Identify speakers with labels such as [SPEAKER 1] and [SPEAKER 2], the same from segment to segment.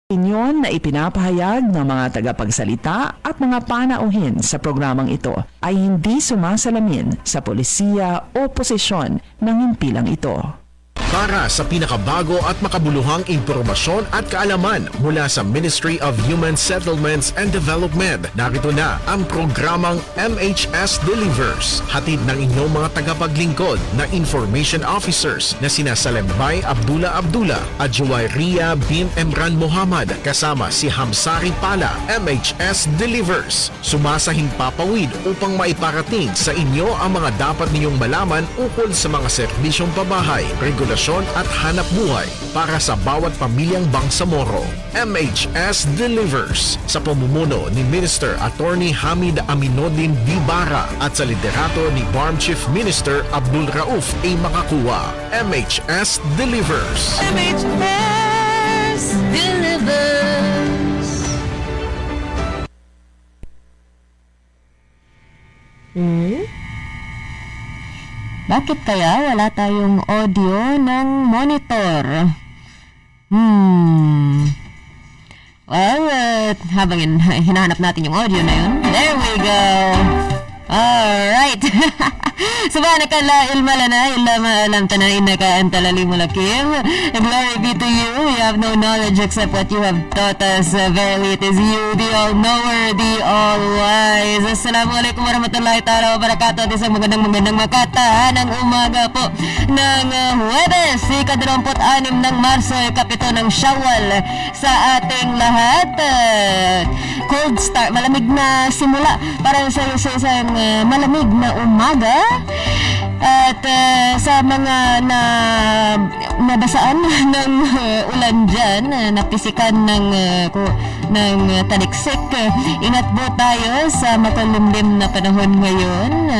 [SPEAKER 1] Opinyon na ipinapahayag ng mga tagapagsalita at mga panauhin sa programang ito ay hindi sumasalamin sa polisiya o posisyon ng himpilang ito.
[SPEAKER 2] Para sa pinakabago at makabuluhang impormasyon at kaalaman mula sa Ministry of Human Settlements and Development, narito na ang programang MHS Delivers. Hatid ng inyong mga tagapaglingkod na information officers na sina Salembay Abdullah at Juwayriya bin Emran Muhammad kasama si Hamsari Pala. MHS Delivers, sumasahing papawid upang maiparating sa inyo ang mga dapat ninyong malaman ukol sa mga serbisyong pabahay, regulasyon at hanap buhay para sa bawat pamilyang Bangsamoro. MHS Delivers sa pamumuno ni Minister Attorney Hamid Aminuddin Bibara at sa liderato ni BARM Chief Minister Abdul Rauf A. Makakuwa. MHS Delivers.
[SPEAKER 3] MHS Delivers. Bakit kaya wala tayong audio ng monitor? Well, habang hinahanap natin yung audio na yun, there we go. Alright. Subhanakalla ilma lana illa ma alamtana innaka antal alimul hakim. Glory be to you. We have no knowledge except what you have taught us. Verily it is you, the all-knower, the all-wise. Assalamualaikum warahmatullahi ta'ala wabarakatuh. At isang magandang makatahanang umaga po ng Huwebes, ika-26 ng Marso, kapito ng Shawwal sa ating lahat. Cold start, malamig na simula para sa isang malamig na umaga. At sa mga nabasaan ng ulan dyan, napisikan ng taliksik, ingat po tayo sa makalimlim na panahon ngayon.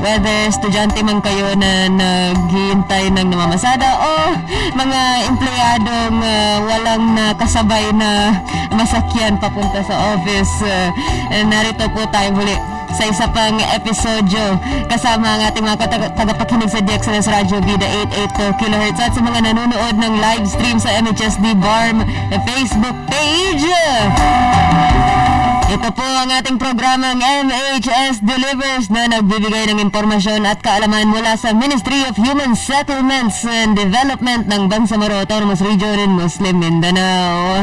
[SPEAKER 3] Whether estudyante man kayo na naghihintay ng namamasada o mga empleyadong walang nakasabay na masakyan papunta sa office, narito po tayo muli sa isa pang episodyo kasama ang ating mga tagapakinig sa DXNS Radio Vida 882 kHz at sa mga nanonood ng live stream sa MHSD BARM Facebook page. Ito po ang ating programang MHS Delivers na nagbibigay ng impormasyon at kaalaman mula sa Ministry of Human Settlements and Development ng Bangsamoro Autonomous Region in Muslim Mindanao.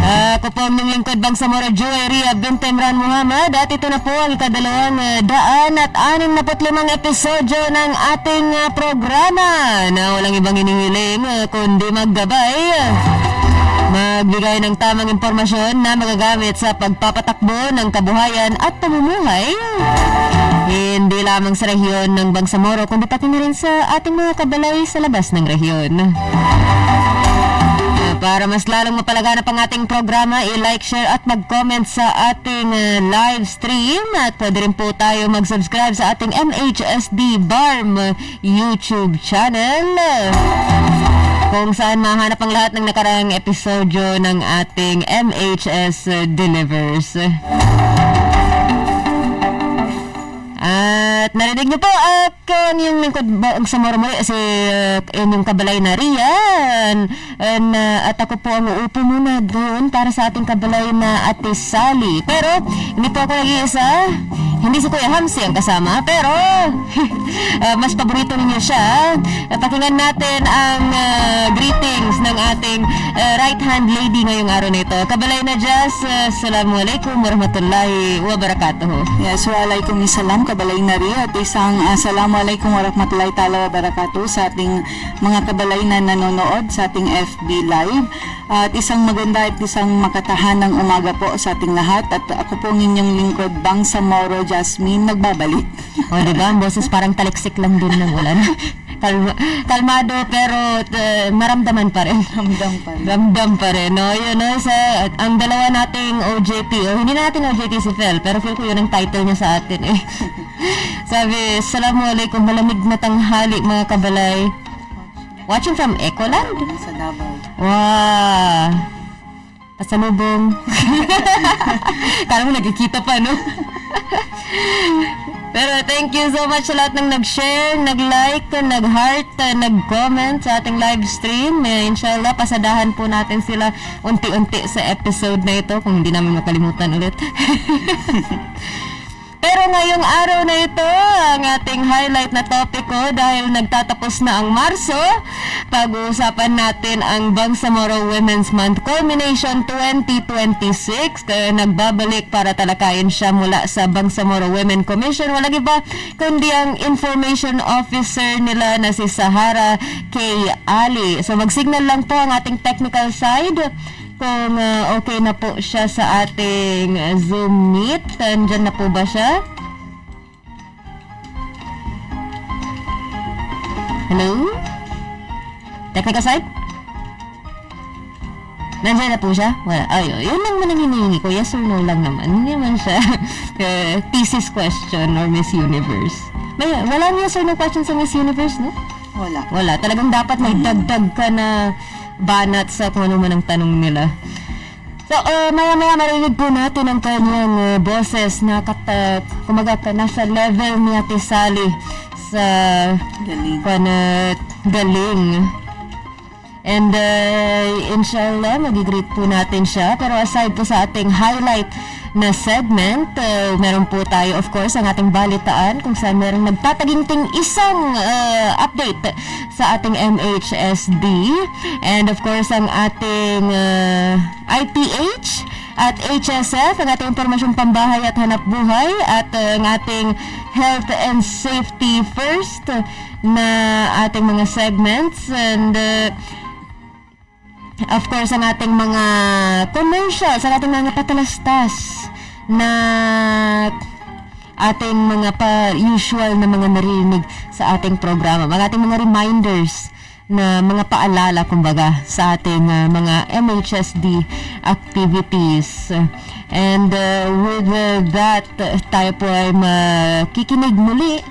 [SPEAKER 3] Ako po ang lingkod Bangsamoro Juwayriya bin Emran Muhammad at ito na po ang ika-265 episodyo ng ating programa na walang ibang inihiling kundi magbigay ng tamang impormasyon na magagamit sa pagpapatakbo ng kabuhayan at pamumuhay hindi lamang sa rehiyon ng Bangsamoro kundi pati na rin sa ating mga kabalay sa labas ng rehiyon. Para mas lalong mapalaganap ang ating programa, i-like, share at mag-comment sa ating live stream at pwede rin po tayo mag-subscribe sa ating MHSD BARM YouTube channel kung saan mahanap ang lahat ng nakaraang episodyo ng ating MHS Delivers. At narinig niyo po ang yung lingkod sa Moromori si yung kabalay na Rian at ako po ang uupo muna doon para sa ating kabalay na Ate Sally. Pero hindi po ako nag-iisa, hindi si Kuya Hamsi ang kasama, pero mas paborito ninyo siya. Pakinggan natin ang greetings ng ating right hand lady ngayong araw na ito. Kabalay na Jazz, assalamualaikum warahmatullahi wabarakatuh.
[SPEAKER 4] Yes, waalaikumsalam kabalay na rin at isang assalamualaikum warahmatullahi ta'ala wabarakatuh sa ating mga kabalay na nanonood sa ating FB Live at isang maganda at isang makatahanang umaga po sa ating lahat at ako po ang inyong lingkod Bangsamoro Jasmine nagbabalik.
[SPEAKER 3] O diba, ang boses parang taliksik lang din ng ulan. Kalmado pero maramdaman pa rin. Ramdam pa rin. No? Yun, no? Ang dalawa nating OJT, hindi na natin OJT si Fel, pero feel ko yun ang title niya sa atin eh. Sabi, assalamualaikum, malamig na tanghali mga kabalay. Watching from Ecoland?
[SPEAKER 4] Sa Davao.
[SPEAKER 3] Wow! Pasalubong. Kala mo nagkikita pa, no? Pero thank you so much sa lahat ng nag-share, nag-like, nag-heart, nag-comment sa ating live stream. Inshallah, pasadahan po natin sila unti-unti sa episode na ito kung hindi namin makalimutan ulit. Pero ngayong araw na ito, ang ating highlight na topic ko dahil nagtatapos na ang Marso, pag-uusapan natin ang Bangsamoro Women's Month Culmination 2026. Kaya nagbabalik para talakayin siya mula sa Bangsamoro Women Commission. Walang iba kundi ang Information Officer nila na si Sahara K. Ali. So mag-signal lang po ang ating technical side kung okay na po siya sa ating Zoom Meet. Nandyan na po ba siya? Hello? Technical side? Nandyan na po siya? Wala. Ay, yun lang man ang hinihingi ko. Yes or no lang naman. Hindi naman siya thesis question or Miss Universe. Wala yes or no question sa Miss Universe, no?
[SPEAKER 4] Wala.
[SPEAKER 3] Wala. Talagang dapat may dagdag ka na banat sa kung ano man ang tanong nila. So, maya-maya marinig po natin ang kanyang boses na kumaga nasa level ni Ate Sally sa galing. And inshallah, magigreet po natin siya. Pero aside po sa ating highlight na segment, meron po tayo of course ang ating balitaan kung saan meron nagtataginting isang update sa ating MHSD, and of course ang ating IPH at HSF, ang ating impormasyong pambahay at hanap buhay, at ang ating health and safety first na ating mga segments, and of course, ang ating mga commercials, ang ating mga patalastas na ating mga usual na mga narinig sa ating programa. Mga ating mga reminders na mga paalala, kumbaga, sa ating mga MHSD activities. And with that, tayo po ay makikinig muli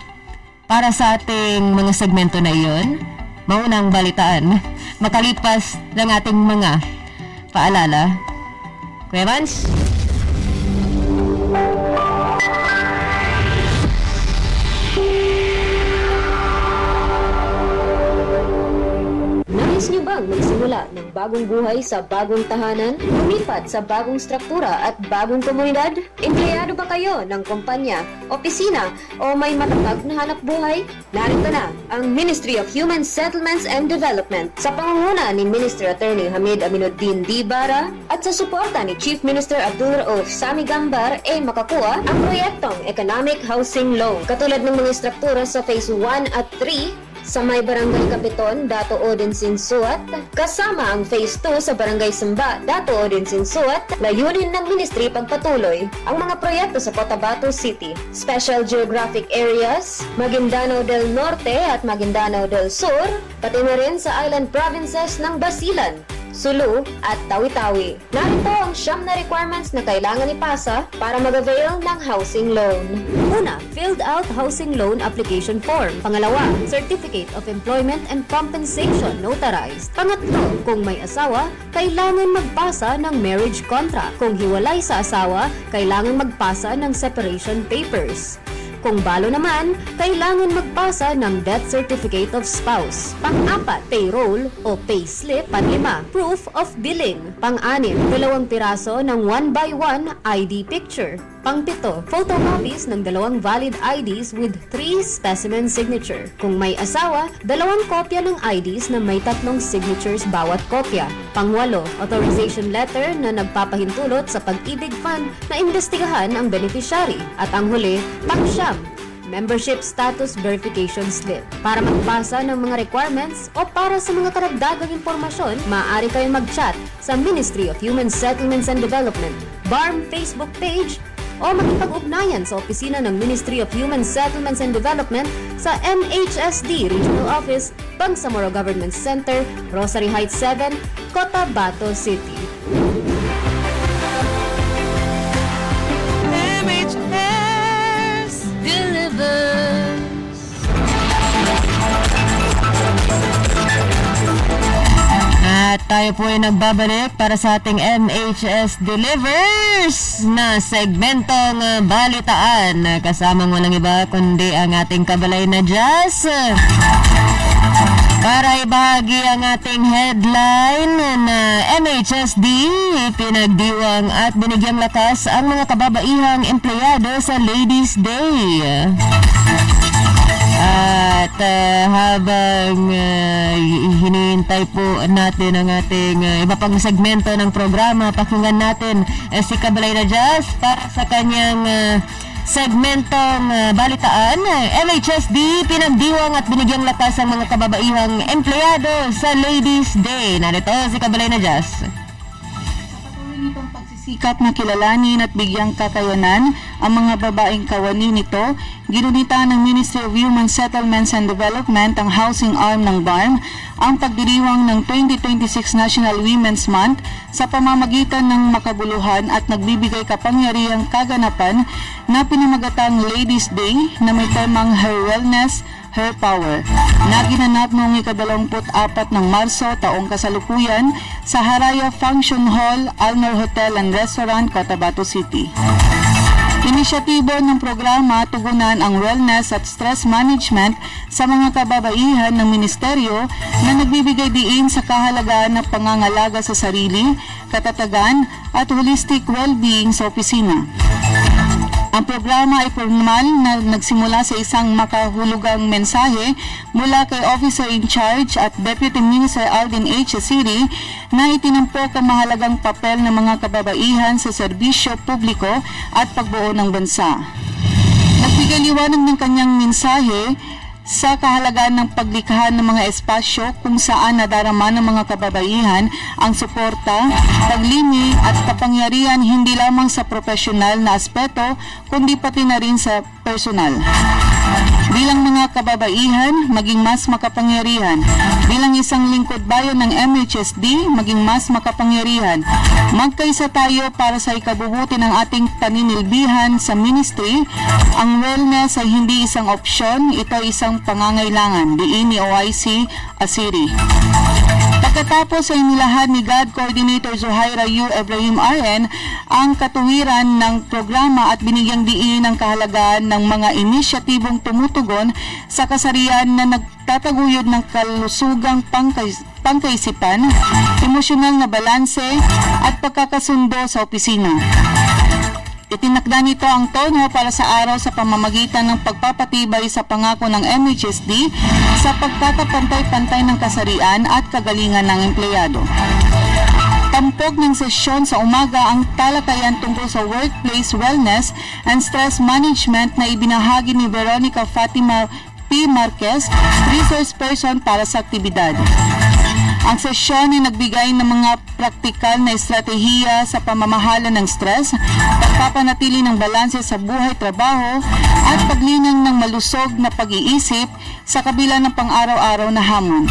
[SPEAKER 3] para sa ating mga segmento na iyon. Maunang balitaan, makalipas ng ating mga paalala. Kuya Vance?
[SPEAKER 5] Nais niyo bang magsimula ng bagong buhay sa bagong tahanan, lumipat sa bagong struktura at bagong komunidad? Empleyado ba kayo ng kumpanya, opisina o may matatag na hanap buhay? Narito na ang Ministry of Human Settlements and Development sa pangunguna ni Minister Attorney Hamid Aminuddin Dibara at sa suporta ni Chief Minister Abdul Rauf Sami Gambar ay makakuha ang proyektong Economic Housing Loan katulad ng mga struktura sa Phase 1 at 3 sa may Barangay Kapiton, Dato Odin Sinsuat, kasama ang Phase 2 sa Barangay Samba, Dato Odin Sinsuat. Layunin ng Ministry pagpatuloy ang mga proyekto sa Cotabato City, Special Geographic Areas, Maguindanao del Norte at Maguindanao del Sur, pati na rin sa island provinces ng Basilan, Sulu at Tawi-Tawi. Narito ang 9 na requirements na kailangan ipasa para mag-avail ng housing loan. Una, filled out housing loan application form. Pangalawa, Certificate of Employment and Compensation notarized. Pangatlo, kung may asawa, kailangan magpasa ng marriage contract. Kung hiwalay sa asawa, kailangan magpasa ng separation papers. Kung balo naman, kailangan magpasa ng death certificate of spouse. Pang-apat, payroll o payslip. Panlima, proof of billing. Pang-anim, 2 piraso ng 1x1 ID picture. Pang-pito, photocopies ng 2 valid IDs with 3 specimen signature. Kung may asawa, 2 kopya ng IDs na may 3 signatures bawat kopya. Pang-walo, authorization letter na nagpapahintulot sa Pag-ibig Fund na imbestigahan ang beneficiary. At ang huli, pang-siyam, membership status verification slip. Para magpasa ng mga requirements o para sa mga karagdagang impormasyon, maaari kayong mag-chat sa Ministry of Human Settlements and Development, BARM Facebook page, o makipag-ugnayan sa opisina ng Ministry of Human Settlements and Development sa MHSD Regional Office, Bangsamoro Government Center, Rosary Heights 7, Cotabato City. MHS delivers.
[SPEAKER 3] At tayo po ay nagbabalik para sa ating MHS Delivers na segmentong balitaan. Kasamang walang iba kundi ang ating kabalay na Jazz. Para ibahagi ang ating headline na MHSD, pinagdiwang at binigyang lakas ang mga kababaihang empleyado sa Ladies' Day. At habang hinihintay po natin ang ating iba pang segmento ng programa, pakinggan natin si Kabalay na Jazz para sa kanyang segmentong balitaan. MHSD, pinagdiwang at binigyang lakas ang mga kababaihang empleyado sa Ladies' Day. Narito si Kabalay na Jazz.
[SPEAKER 4] Patuloy nitong pagsisikap na kilalanin at bigyang kakayanan ang mga babaeng kawani nito, ginunita ng Ministry of Human Settlements and Development, ang housing arm ng BARM, ang pagdiriwang ng 2026 National Women's Month sa pamamagitan ng makabuluhan at nagbibigay kapangyarihang kaganapan na pinamagatang Ladies' Day na may temang Her Wellness, Her Power, na ginanap noong ika-24 ng Marso taong kasalukuyan sa Haraya Function Hall, Alnor Hotel and Restaurant, Cotabato City. Inisyatibo ng programa tugunan ang wellness at stress management sa mga kababaihan ng ministeryo na nagbibigay diin sa kahalagaan ng pangangalaga sa sarili, katatagan at holistic well-being sa opisina. Ang programa ay formal na nagsimula sa isang makahulugang mensahe mula kay Officer in Charge at Deputy Minister Alden H. Asiri na itinampok ang mahalagang papel ng mga kababaihan sa serbisyo publiko at pagbuo ng bansa. Nagbigay liwanag ng kanyang mensahe sa kahalagaan ng paglikha ng mga espasyo kung saan nadarama ng mga kababaihan ang suporta, paglini at kapangyarihan hindi lamang sa profesional na aspeto kundi pati na rin sa personal. Bilang mga kababaihan, maging mas makapangyarihan. Bilang isang lingkod bayan ng MHSD, maging mas makapangyarihan. Magkaisa tayo para sa ikabubuti ng ating paninilbihan sa ministry. Ang wellness ay hindi isang opsyon, ito ay isang pangangailangan. Diin ni OIC Asiri. Pagkatapos ay nilahad ni GAD Coordinator Zuhaira U. Ibrahim RN ang katuwiran ng programa at binigyang diin ang kahalagaan ng mga inisyatibong tumutugon sa kasarian na nagtataguyod ng kalusugang pangkaisipan, emosyonal na balanse at pagkakasundo sa opisina. Itinakda nito ang tono para sa araw sa pamamagitan ng pagpapatibay sa pangako ng MHSD sa pagtatapantay-pantay ng kasarian at kagalingan ng empleyado. Tampok ng sesyon sa umaga ang talakayan tungkol sa workplace wellness and stress management na ibinahagi ni Veronica Fatima P. Marquez, resource person para sa aktibidad. Ang sesyon ay nagbigay ng mga praktikal na estratehiya sa pamamahala ng stress, pagpapanatili ng balanse sa buhay-trabaho at paglinang ng malusog na pag-iisip sa kabila ng pang-araw-araw na hamon.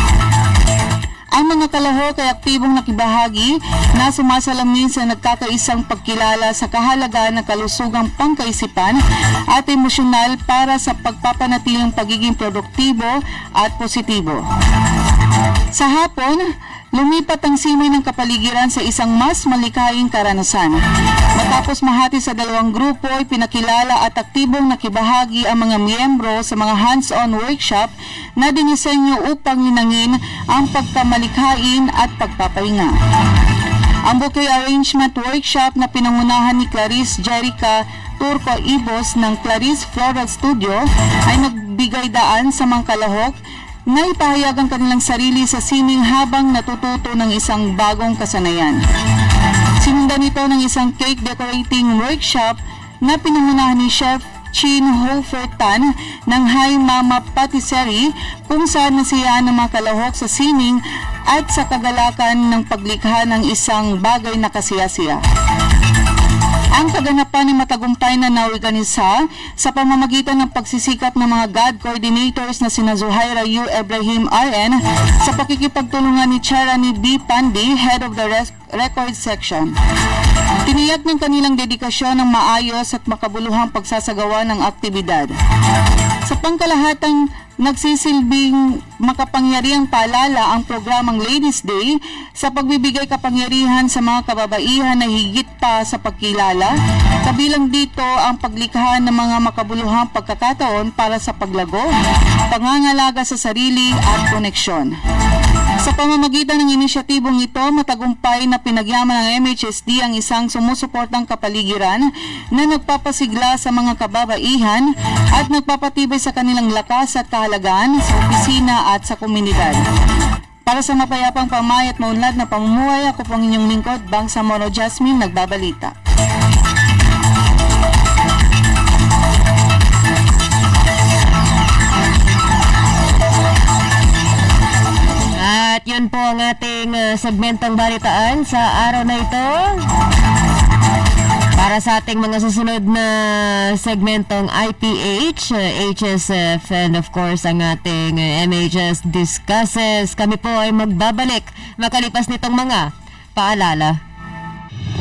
[SPEAKER 4] Ang mga kalahok ay aktibong nakibahagi na sumasalamin sa nagkakaisang pagkilala sa kahalagaan ng kalusugang pangkaisipan at emosyonal para sa pagpapanatiling pagiging produktibo at positibo. Sa hapon, lumipat ang simay ng kapaligiran sa isang mas malikhaing karanasan. Matapos mahati sa dalawang grupo, ay pinakilala at aktibong nakibahagi ang mga miyembro sa mga hands-on workshop na dinisenyo upang linangin ang pagkamalikhain at pagpapahinga. Ang bouquet arrangement workshop na pinangunahan ni Clarice Jerica Turco Ibos ng Clarice Floral Studio ay nagbigay daan sa mga kalahok na ipahayag ang kanilang sarili sa sining habang natututo ng isang bagong kasanayan. Sinundan ito ng isang cake decorating workshop na pinangunahan ni Chef Chin Hofer Tan ng Hi Mama Patisserie kung saan nasiyahan ng mga kalahok sa sining at sa kagalakan ng paglikha ng isang bagay na kasiyasiya. Ang kaganapan ay matagumpay na naorganisa sa pamamagitan ng pagsisikap ng mga GAD coordinators na sina Zuhaira U. Ibrahim RN sa pakikipagtulungan ni Charani B. Pandi, Head of the Record Section. Tiniyak ng kanilang dedikasyon ng maayos at makabuluhang pagsasagawa ng aktibidad. Sa pangkalahatang nagsisilbing makapangyarihang paalala ang programang Ladies Day sa pagbibigay kapangyarihan sa mga kababaihan na higit pa sa pagkilala. Kabilang dito ang paglikha ng mga makabuluhang pagkakataon para sa paglago, pangangalaga sa sarili at koneksyon. Sa pamamagitan ng inisyatibong ito, matagumpay na pinagyaman ng MHSD ang isang sumusuportang kapaligiran na nagpapasigla sa mga kababaihan at nagpapatibay sa kanilang lakas at kahalagaan sa opisina at sa komunidad. Para sa mapayapang pamay at maunlad na pamumuhay, ako pong inyong lingkod, Bangsamoro Jasmine, nagbabalita.
[SPEAKER 3] At yun po ang ating segmentong balitaan sa araw na ito. Para sa ating mga susunod na segmentong IPH, HSF, and of course ang ating MHS Discusses, kami po ay magbabalik makalipas nitong mga paalala.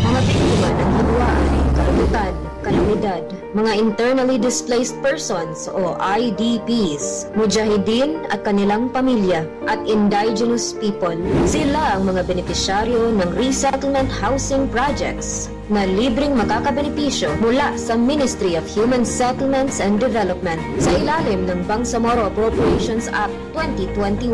[SPEAKER 5] Mga biktima ng hidwaan, karamitan, kalamidad, mga internally displaced persons o IDPs, mujahideen at kanilang pamilya, at indigenous people. Sila ang mga benepisyaryo ng resettlement housing projects na libreng makakabenepisyo mula sa Ministry of Human Settlements and Development sa ilalim ng Bangsamoro Appropriations Act 2021.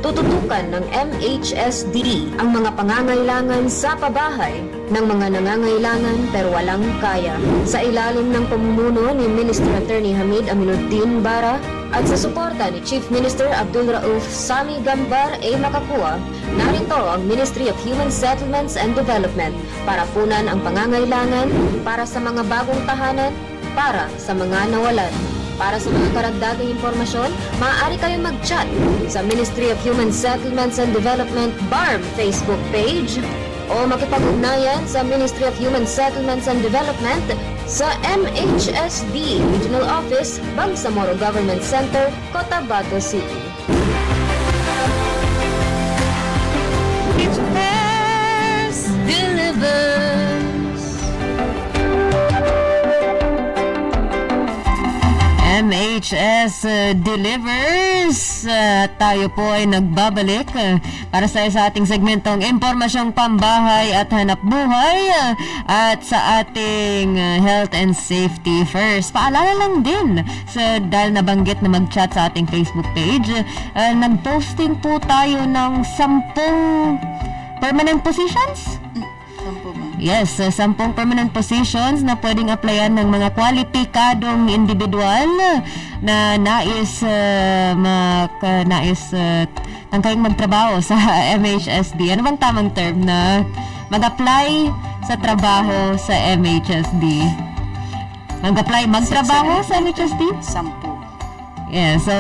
[SPEAKER 5] Tututukan ng MHSD ang mga pangangailangan sa pabahay ng mga nangangailangan pero walang kaya. Sa ilalim ng pamumuno ni Minister Attorney Hamid Aminuddin Bara at sa suporta ni Chief Minister Abdul Rauf Sami Gambar A. Makapua, narito ang Ministry of Human Settlements and Development para punan ang pangangailangan para sa mga bagong tahanan, para sa mga nawalan. Para sa mga karagdagang impormasyon, maaari kayong mag-chat sa Ministry of Human Settlements and Development BARM Facebook page o makipag-ugnayan sa Ministry of Human Settlements and Development sa MHSD Regional Office, Bangsamoro Government Center, Cotabato City.
[SPEAKER 3] MHS delivers. Tayo po ay nagbabalik para sa ating segmentong impormasyong pambahay at hanap buhay at sa ating health and safety first. Paalala lang din sa dahil nabanggit na mag-chat sa ating Facebook page, nag-posting po tayo ng 10 permanent positions. Yes, 10 permanent positions na pwedeng applyan ng mga kwalipikadong individual na nais tangkayang magtrabaho sa MHSD. Ano bang tamang term na mag-apply sa trabaho sa MHSD? Magtrabaho sa MHSD?
[SPEAKER 4] 10.
[SPEAKER 3] Yeah, so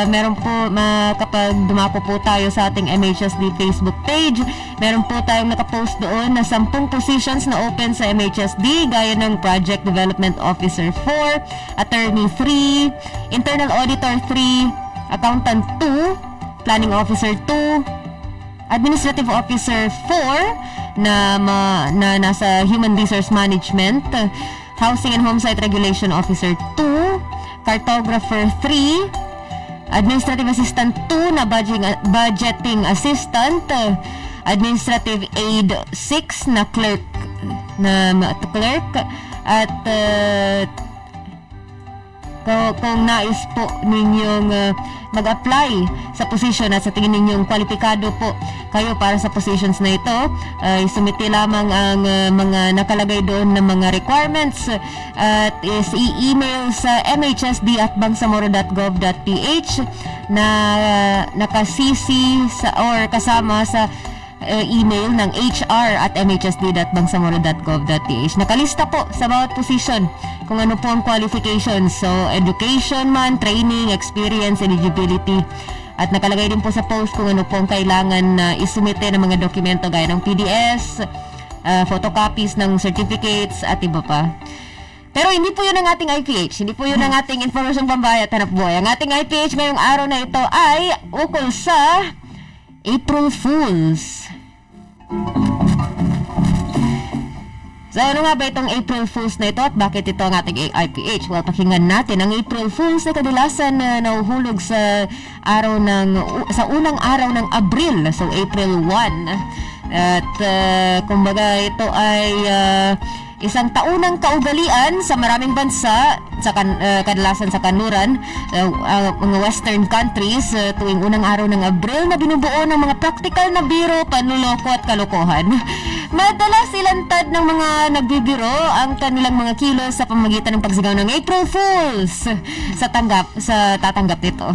[SPEAKER 3] meron po, kapag dumapo po tayo sa ating MHSD Facebook page, meron po tayong nakapost doon na 10 positions na open sa MHSD, gaya ng Project Development Officer 4, Attorney 3, Internal Auditor 3, Accountant 2, Planning Officer 2, Administrative Officer 4 na nasa Human Resource Management, Housing and Homesite Regulation Officer 2, Cartographer 3, Administrative Assistant 2 na Budgeting Assistant, Administrative Aid 6 na Clerk at kung nais po ninyong mag-apply sa position at sa tingin ninyong kwalipikado po kayo para sa positions na ito, isumiti lamang ang mga nakalagay doon ng mga requirements at is i-email sa mhsd@bangsamoro.gov.ph na naka-CC or kasama sa email ng hr@mhsd.bangsamoro.gov.ph. Nakalista po sa bawat position kung ano po ang qualifications. So, education man, training, experience, eligibility. At nakalagay din po sa post kung ano po ang kailangan na isumite ng mga dokumento gaya ng PDS, photocopies ng certificates at iba pa. Pero hindi po yun ang ating IPH. Hindi po yun ang ating informasyon pambahay at hanap buhay. Ang ating IPH ngayong araw na ito ay ukol sa April Fools. So ano nga ba itong April Fools na ito at bakit ito ang ating AIPH? Well, pakinggan natin. Ang April Fools na kadalasan na nahuhulog sa unang araw ng Abril, so April 1. At kumbaga ito ay isang taunang kaugalian sa maraming bansa sa kadalasan sa kanluran, mga western countries, tuwing unang araw ng Abril na binubuo ng mga practical na biro, panluloko at kalokohan. Madalas ilantad ng mga nagbibiro ang kanilang mga kilos sa pamamagitan ng pagsigaw ng April Fools sa tatanggap nito.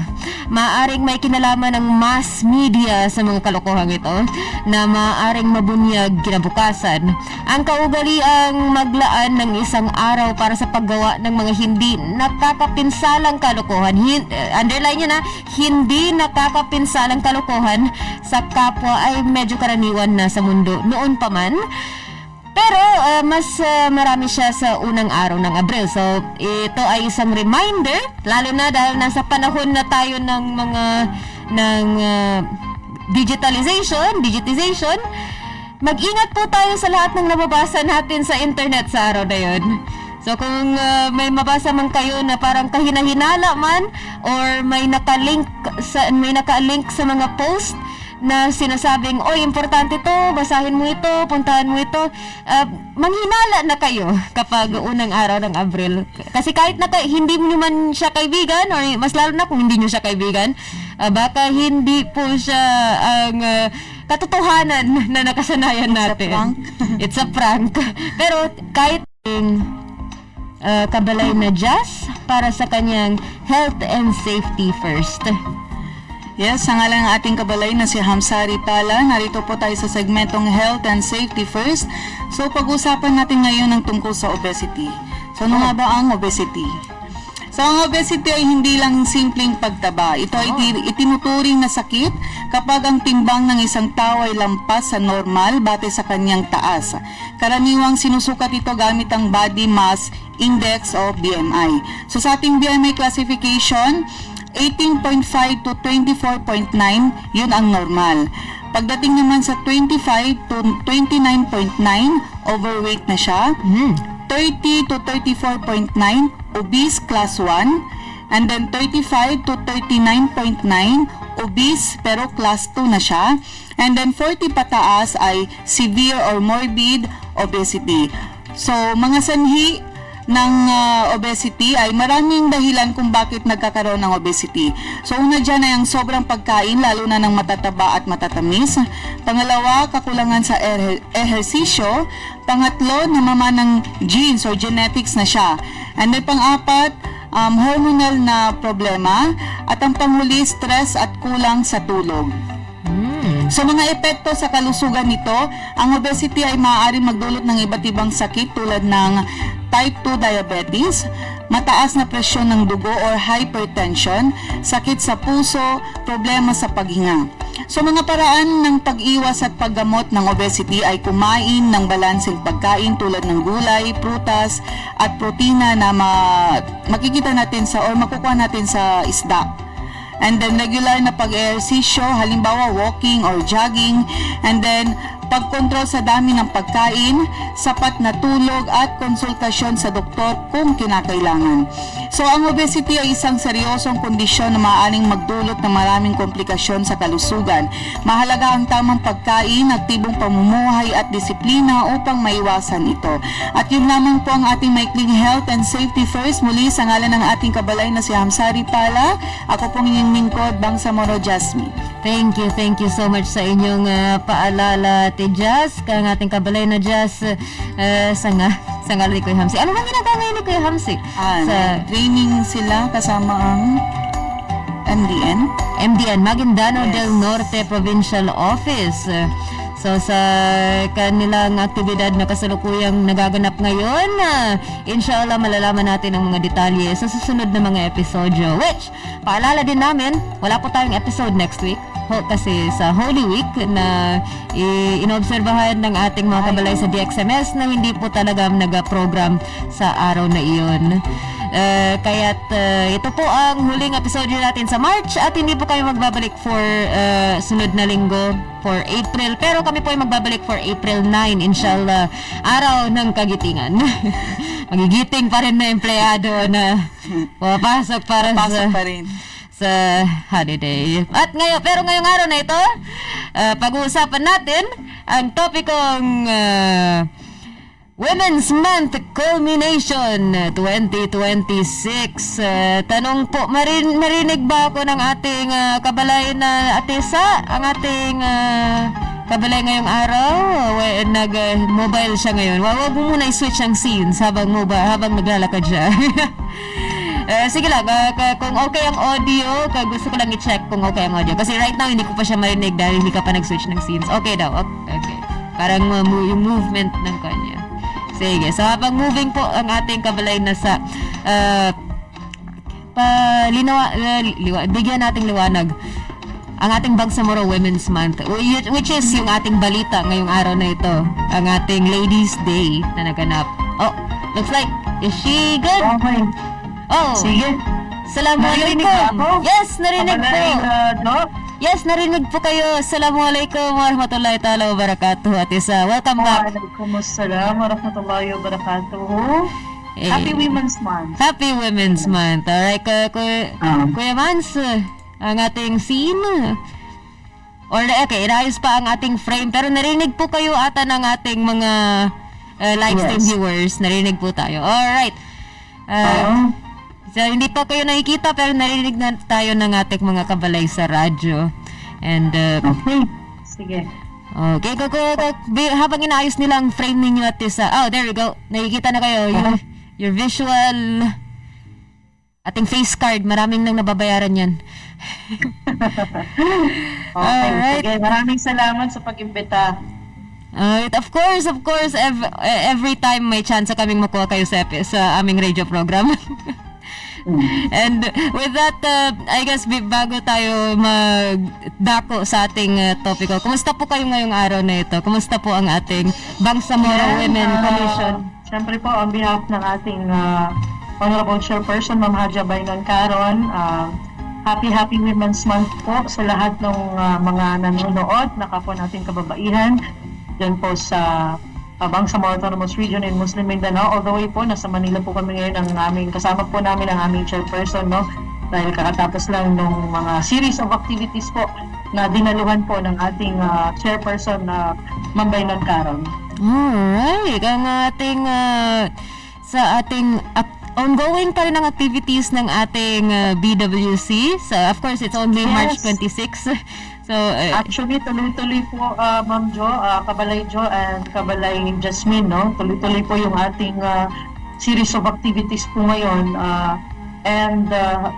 [SPEAKER 3] Maaring may kinalaman ng mass media sa mga kalokohan ito na maaring mabunyag kinabukasan. Ang kaugaliang maglaan ng isang araw para sa paggawa ng mga hindi nakakapinsalang kalokohan. Underline nyo na, hindi nakakapinsalang kalokohan sa kapwa ay medyo karaniwan na sa mundo noon pa man. Pero mas marami siya sa unang araw ng Abril. So ito ay isang reminder, lalo na dahil nasa panahon na tayo ng digitization. Mag-ingat po tayo sa lahat ng nababasa natin sa internet sa araw na yun. So kung may mabasa man kayo na parang kahinahinala man or may nakalink sa mga post na sinasabing, oy, importante to, basahin mo ito, puntahan mo ito, manghinala na kayo kapag unang araw ng Abril. Kasi kahit hindi mo naman siya kaibigan, or mas lalo na kung hindi nyo siya kaibigan, baka hindi po siya ang katotohanan na nakasanayan natin. It's a prank. Pero kahit kabalay na Jazz para sa kanyang health and safety first.
[SPEAKER 4] Yes, sa ngalan ng ating kabalay na si Hamsari Pala, narito po tayo sa segmentong Health and Safety First. So pag-usapan natin ngayon ng tungkol sa obesity. So ano nga ba ang obesity? So ang obesity ay hindi lang simpleng pagtaba. Ito ay itinuturing na sakit kapag ang timbang ng isang tao ay lampas sa normal batay sa kanyang taas. Karaniwang sinusukat ito gamit ang Body Mass Index o BMI. So sa ating BMI classification, 18.5 to 24.9, yun ang normal. Pagdating naman sa 25 to 29.9, overweight na siya. 30 to 34.9, obese class 1. And then 35 to 39.9, obese pero class 2 na siya. And then 40 pataas ay severe or morbid obesity. So, mga sanhi ng obesity ay maraming dahilan kung bakit nagkakaroon ng obesity. So una dyan ay ang sobrang pagkain, lalo na ng matataba at matatamis. Pangalawa, kakulangan sa ehersisyo. Pangatlo, namaman ng genes or genetics na siya. And then pang-apat, hormonal na problema. At ang panghuli, stress at kulang sa tulog. So mga epekto sa kalusugan nito, ang obesity ay maaaring magdulot ng iba't ibang sakit tulad ng type 2 diabetes, mataas na presyon ng dugo or hypertension, sakit sa puso, problema sa paghinga. So mga paraan ng pag-iwas at paggamot ng obesity ay kumain ng balanseng pagkain tulad ng gulay, prutas at protina na makikita natin or makukuha natin sa isda. And then regular na pag-ehersisyo, halimbawa walking or jogging. And then pagkontrol sa dami ng pagkain, sapat na tulog at konsultasyon sa doktor kung kinakailangan. So ang obesity ay isang seryosong kondisyon na maaaring magdulot ng maraming komplikasyon sa kalusugan. Mahalaga ang tamang pagkain, aktibong pamumuhay at disiplina upang maiwasan ito. At yun lamang po ang ating maikling Health and Safety First. Muli sa ngalan ng ating kabalay na si Hamsari Pala, ako pong inyong lingkod, Bangsamoro Jasmine.
[SPEAKER 3] Thank you so much sa inyong paalala, Ate Jazz, kang ating kabalay na Jazz sa ngalan ni Kuya Hamsi. Ano bang ginagawa ngayon ni Kuya Hamsi?
[SPEAKER 4] Training sila kasama ang
[SPEAKER 3] MDN, Maguindano del Norte Provincial Office. So sa kanilang aktibidad na kasalukuyang nagaganap ngayon, inshallah malalaman natin ang mga detalye sa susunod na mga episodyo. Which, paalala din namin, wala po tayong episode next week. Kasi sa Holy Week na inobserbahan ng ating mga kabalay sa DXMS na hindi po talaga nag-program sa araw na iyon. Kaya't ito po ang huling episode natin sa March at hindi po kayo magbabalik for sunod na linggo for April. Pero kami po ay magbabalik for April 9, inshallah, araw ng kagitingan. Magigiting pa rin na empleyado na pumapasok para
[SPEAKER 4] Pasok pa rin.
[SPEAKER 3] sa holiday. At ngayong araw na ito, pag-uusapan natin ang topikong Women's Month Culmination 2026. Tanong po, narinig ba ako ng ating kabalay na Atesa? Ang ating kabalay ngayong araw, nag-mobile siya ngayon. Wag mo muna i-switch ang scenes habang naglalakad siya. Sige lang, kung okay ang audio, gusto ko lang i-check kung okay ang audio. Kasi right now, hindi ko pa siya marinig dahil hindi ka pa nag-switch ng scenes. Okay daw, okay. Parang yung movement ng kanya. Sige, so habang moving po ang ating kabalay na sa bigyan nating liwanag ang ating Bangsamoro Women's Month, which is yung ating balita ngayong araw na ito, ang ating Ladies Day na naganap. Oh, looks like, is she good?
[SPEAKER 6] Okay.
[SPEAKER 3] Oh,
[SPEAKER 6] Sige.
[SPEAKER 3] Assalamualaikum.
[SPEAKER 6] Narinig ba ako?
[SPEAKER 3] Yes, narinig po.
[SPEAKER 6] No?
[SPEAKER 3] Yes, narinig po kayo. Assalamualaikum warahmatullahi ta'ala wabarakatuh. At isa, welcome back.
[SPEAKER 6] Waalaikumsalam warahmatullahi wabarakatuh.
[SPEAKER 3] Eh,
[SPEAKER 6] Happy Women's Month.
[SPEAKER 3] Happy Women's Month. Alright, Kuya Mans, ang ating scene. Okay, inayos pa ang ating frame. Pero narinig po kayo ata ng ating mga live stream viewers. Narinig po tayo. Alright. So, hindi pa kayo nakikita pero narinig na tayo ng ating mga kabalay sa radyo. And,
[SPEAKER 6] Okay. Sige.
[SPEAKER 3] okay, habang inaayos nila ang frame ninyo at isa. Oh, there we go. Nakikita na kayo. Your visual, ating face card. Maraming nang nababayaran yan.
[SPEAKER 6] Okay.
[SPEAKER 3] Alright.
[SPEAKER 6] Sige. Maraming salamat sa pag-imbita.
[SPEAKER 3] Of course, every time may chance kaming makuha kayo sa aming radio program. And with that, I guess bago tayo magdako sa ating topiko, kumusta po kayo ngayong araw na ito? Kumusta po ang ating Bangsamoro Women Commission?
[SPEAKER 6] Siyempre po, on behalf ng ating Honorable Chairperson, Ma'am Haja Bainon Caron, Happy Women's Month po sa lahat ng mga nanonood, na kapwa nating kababaihan dyan po sa Bangsamoro Autonomous Region in Muslim Mindanao. All the way po, nasa Manila po kami ngayon, kasama po namin ang aming chairperson, no? Dahil kakatapos lang ng mga series of activities po na dinaluhan po ng ating chairperson na Ma'am Bainon Caron.
[SPEAKER 3] Alright, ang ating sa ating ongoing pa rin ang activities ng ating BWC. So of course, it's only March 26. So,
[SPEAKER 6] Actually, tuloy-tuloy po, Ma'am Jo, Kabalay Jo and Kabalay Jasmine, no? Tuloy-tuloy po yung ating series of activities po ngayon. And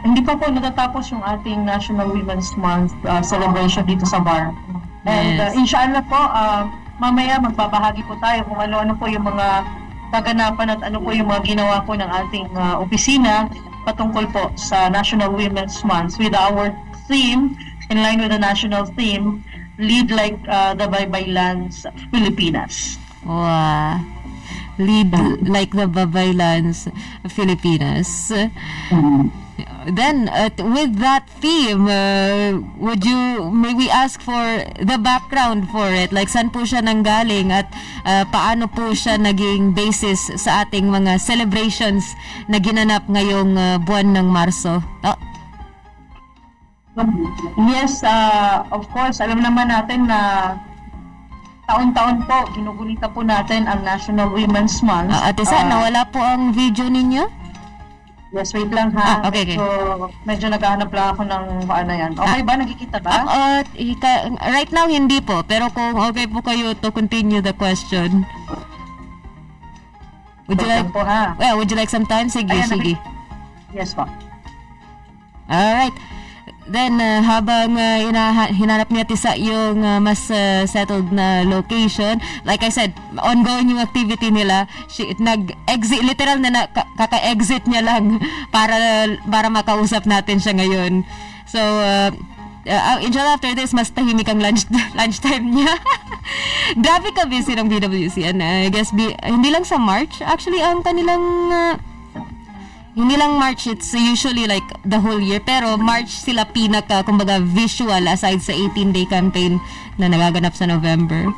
[SPEAKER 6] hindi pa po natatapos yung ating National Women's Month celebration dito sa bar. And
[SPEAKER 3] Yes.
[SPEAKER 6] inshallah po, mamaya magbabahagi po tayo kung ano-ano po yung mga kaganapan at ano po yung mga ginawa po ng ating opisina patungkol po sa National Women's Month with our theme, in line with the national theme, Lead Like the Baybaylans Filipinas.
[SPEAKER 3] wow. Lead like the Babaylans Filipinas. Then, with that theme, may we ask for the background for it? Like, saan po siya nanggaling at paano po siya naging basis sa ating mga celebrations na ginanap ngayong buwan ng Marso? Oh,
[SPEAKER 6] Yes, of course, alam naman natin na taon-taon po, ginugunita po natin ang National Women's Month.
[SPEAKER 3] Ate Sa, nawala po ang video ninyo?
[SPEAKER 6] Yes, wait lang ha.
[SPEAKER 3] Okay.
[SPEAKER 6] Medyo naghahanap lang ako ng ano yan. Okay ba? Nakikita ba?
[SPEAKER 3] Right now, hindi po. Pero kung okay po kayo to continue the question. Would you
[SPEAKER 6] Wait
[SPEAKER 3] like,
[SPEAKER 6] lang po ha.
[SPEAKER 3] would you like some time? Sige,
[SPEAKER 6] Ayan,
[SPEAKER 3] sige.
[SPEAKER 6] Yes po.
[SPEAKER 3] Alright. Then, habang hinanap niya sa yung mas settled na location, like I said, ongoing yung activity nila. Nag-exit, literal na kaka-exit niya lang para makausap natin siya ngayon. So, inshallah after this, mas tahimik ang lunchtime niya. Grabe ka busy ng BWC. And I guess, hindi lang sa March. Actually, ang kanilang hindi lang March, it's usually like the whole year, pero March sila pinaka, kumbaga, visual aside sa 18-day campaign na nagaganap sa November.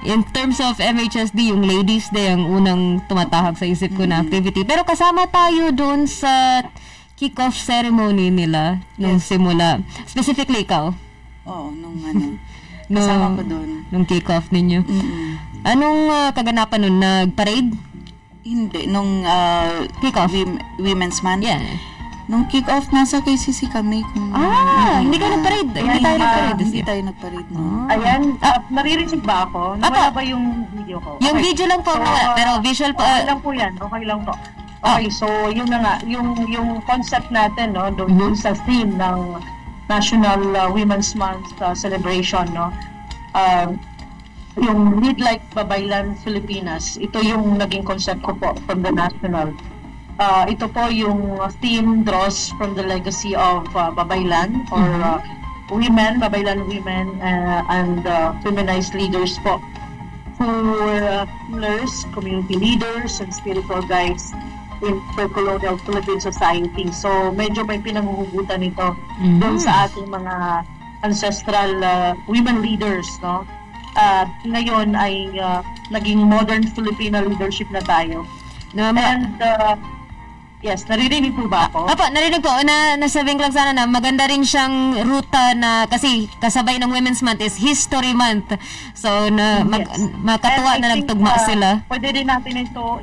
[SPEAKER 3] In terms of MHSD, yung Ladies Day ang unang tumatahak sa isip ko na activity. Pero kasama tayo doon sa kick-off ceremony nila nung simula. Specifically, ikaw?
[SPEAKER 4] Oo, kasama ko doon.
[SPEAKER 3] Nung kick-off ninyo. Anong kaganapan nun? Nag-parade?
[SPEAKER 4] Hindi, nung
[SPEAKER 3] Kick-off?
[SPEAKER 4] Women's Month.
[SPEAKER 3] Yeah.
[SPEAKER 4] Nung kick-off, nasa KCC kami.
[SPEAKER 3] Hindi ka nag-parade. Hindi tayo nag-parade this
[SPEAKER 4] Hindi
[SPEAKER 3] year.
[SPEAKER 4] tayo nag-parade.
[SPEAKER 6] Ayan, naririnig ba ako? Nawala ba yung video ko?
[SPEAKER 3] Yung video lang po, pero visual po.
[SPEAKER 6] Okay lang po yan. Okay lang po. Okay, so yun na nga. Yung concept natin, no, doon sa theme ng National Women's Month celebration, no, yung Lead Like Babaylan Filipinas, ito yung naging concept ko po from the national. Ito po yung theme draws from the legacy of Babaylan or women, Babaylan women and feminized leaders po who were rulers, community leaders, and spiritual guides in pre-colonial Philippine society. So medyo may pinanguhugutan ito doon sa ating mga ancestral women leaders, no? Ngayon ay naging modern Filipino leadership na tayo. And yes, naririnig po ba ako?
[SPEAKER 3] Apo, narinig po. Nasabing lang sana na maganda rin siyang ruta na kasi kasabay ng Women's Month is History Month. So, makatuwa
[SPEAKER 6] And
[SPEAKER 3] na
[SPEAKER 6] I think,
[SPEAKER 3] nagtugma sila.
[SPEAKER 6] Pwede din natin ito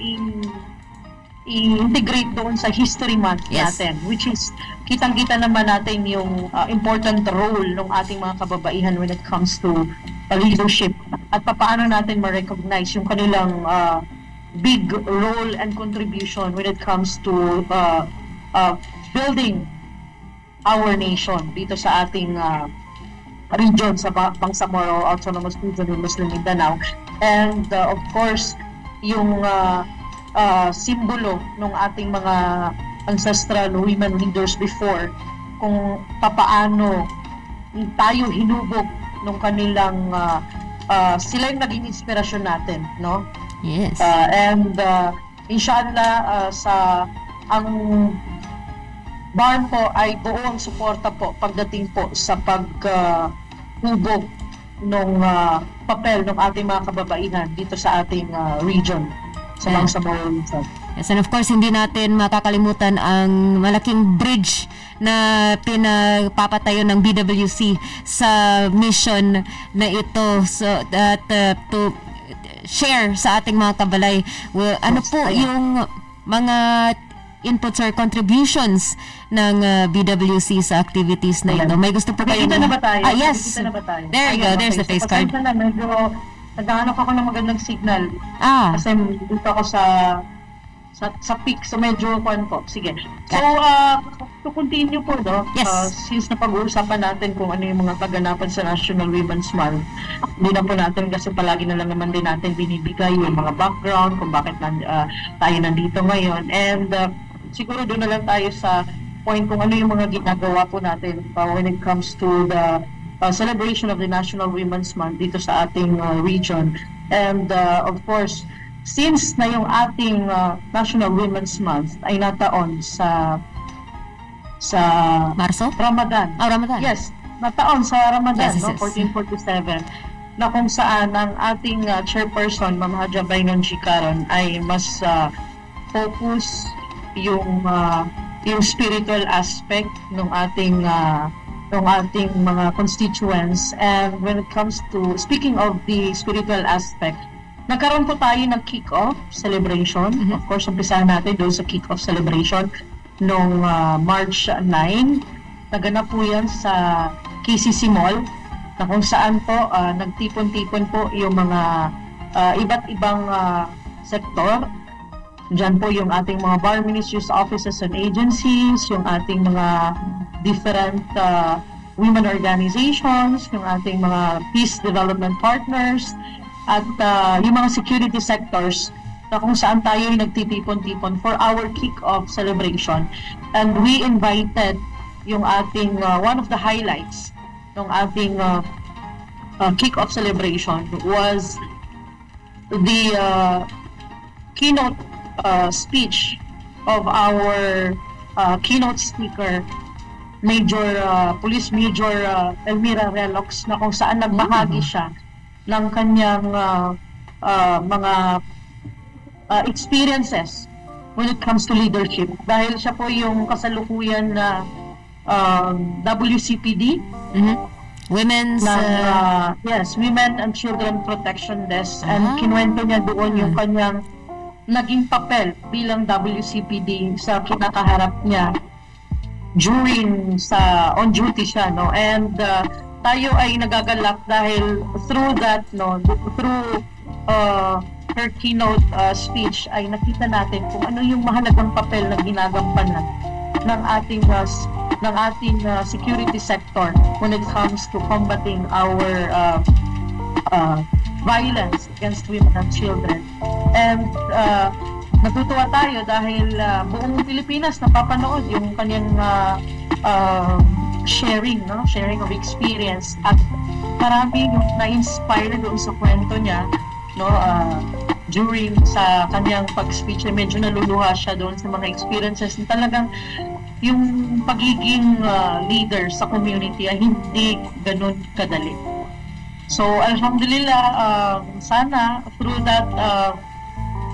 [SPEAKER 6] i-integrate doon sa History Month natin, which is kitang-kita naman natin yung important role ng ating mga kababaihan when it comes to leadership at paano natin ma-recognize yung kanilang big role and contribution when it comes to building our nation dito sa ating region sa Bangsamoro Autonomous Region in Muslim Mindanao. And of course, yung simbolo ng ating mga ancestral women leaders before, kung papaano tayo hinubog nung kanilang sila yung naging inspirasyon natin, no?
[SPEAKER 3] Yes.
[SPEAKER 6] And inshallah ang BARM po ay buong suporta po pagdating po sa paghubog ng papel ng ating mga kababaihan dito sa ating region sa Bangsamoro region.
[SPEAKER 3] Yes, and of course, hindi natin makakalimutan ang malaking bridge na pinapapatayo ng BWC sa mission na ito, so that to share sa ating mga kabalay ano po yung mga inputs or contributions ng BWC sa activities na ito. May gusto po kayo
[SPEAKER 6] Nakikita na ba tayo?
[SPEAKER 3] Yes.
[SPEAKER 6] Nakikita na ba tayo?
[SPEAKER 3] There you go.
[SPEAKER 6] Ayun,
[SPEAKER 3] There's the
[SPEAKER 6] okay.
[SPEAKER 3] face card.
[SPEAKER 6] Pasensya na, medyo naghahanap ako ng magandang signal. Kasi dito ako sa peak, so medyo kuan po. Sige. So, to continue po, no?
[SPEAKER 3] Yes.
[SPEAKER 6] Since napag-uusapan natin kung ano yung mga kaganapan sa National Women's Month, hindi na po natin kasi palagi na lang naman din natin binibigay yung mga background kung bakit tayo nandito ngayon. And siguro doon na lang tayo sa point kung ano yung mga ginagawa po natin when it comes to the celebration of the National Women's Month dito sa ating region. And of course, since na yung ating National Women's Month ay nataon sa
[SPEAKER 3] Marso?
[SPEAKER 6] Ramadan.
[SPEAKER 3] Ramadan.
[SPEAKER 6] Yes, nataon sa Ramadan,
[SPEAKER 3] Yes,
[SPEAKER 6] no?
[SPEAKER 3] yes.
[SPEAKER 6] 1447, na kung saan ang ating chairperson, Ma'am Haja Bainon Chikaron, ay mas focus yung spiritual aspect ng ating mga constituents. And when it comes to speaking of the spiritual aspect, nagkaroon po tayo ng kick-off celebration. Of course, umpisahan natin doon sa kick-off celebration noong March 9. Naganap po yan sa KCC Mall, na kung saan po nagtipon-tipon po yung mga iba't ibang sektor. Diyan po yung ating mga bar ministries, offices and agencies, yung ating mga different women organizations, yung ating mga peace development partners, at yung mga security sectors na kung saan tayo yung nagtitipon-tipon for our kick-off celebration. And we invited yung ating, one of the highlights ng ating kick-off celebration was the keynote speech of our keynote speaker, Police Major Elmira Relox, na kung saan nagbahagi siya ng kanyang mga experiences when it comes to leadership. Dahil siya po yung kasalukuyan na WCPD,
[SPEAKER 3] Women's
[SPEAKER 6] yes, Women and Children Protection Desk, and kinuwento niya doon yung kanyang naging papel bilang WCPD sa kinakaharap niya during on duty siya, no? And tayo ay nagagalak dahil through that, no, through her keynote speech ay nakita natin kung ano yung mahalagang papel na ginagampanan ng ating security sector when it comes to combating our violence against women and children. And natutuwa tayo dahil buong Pilipinas napapanood yung kanyang sharing of experience, at marami yung na-inspire doon sa kwento niya, no, during sa kanyang pag-speech. Medyo naluluha siya doon sa mga experiences na talagang yung pagiging leader sa community ay hindi ganun kadali. So alhamdulillah, sana through that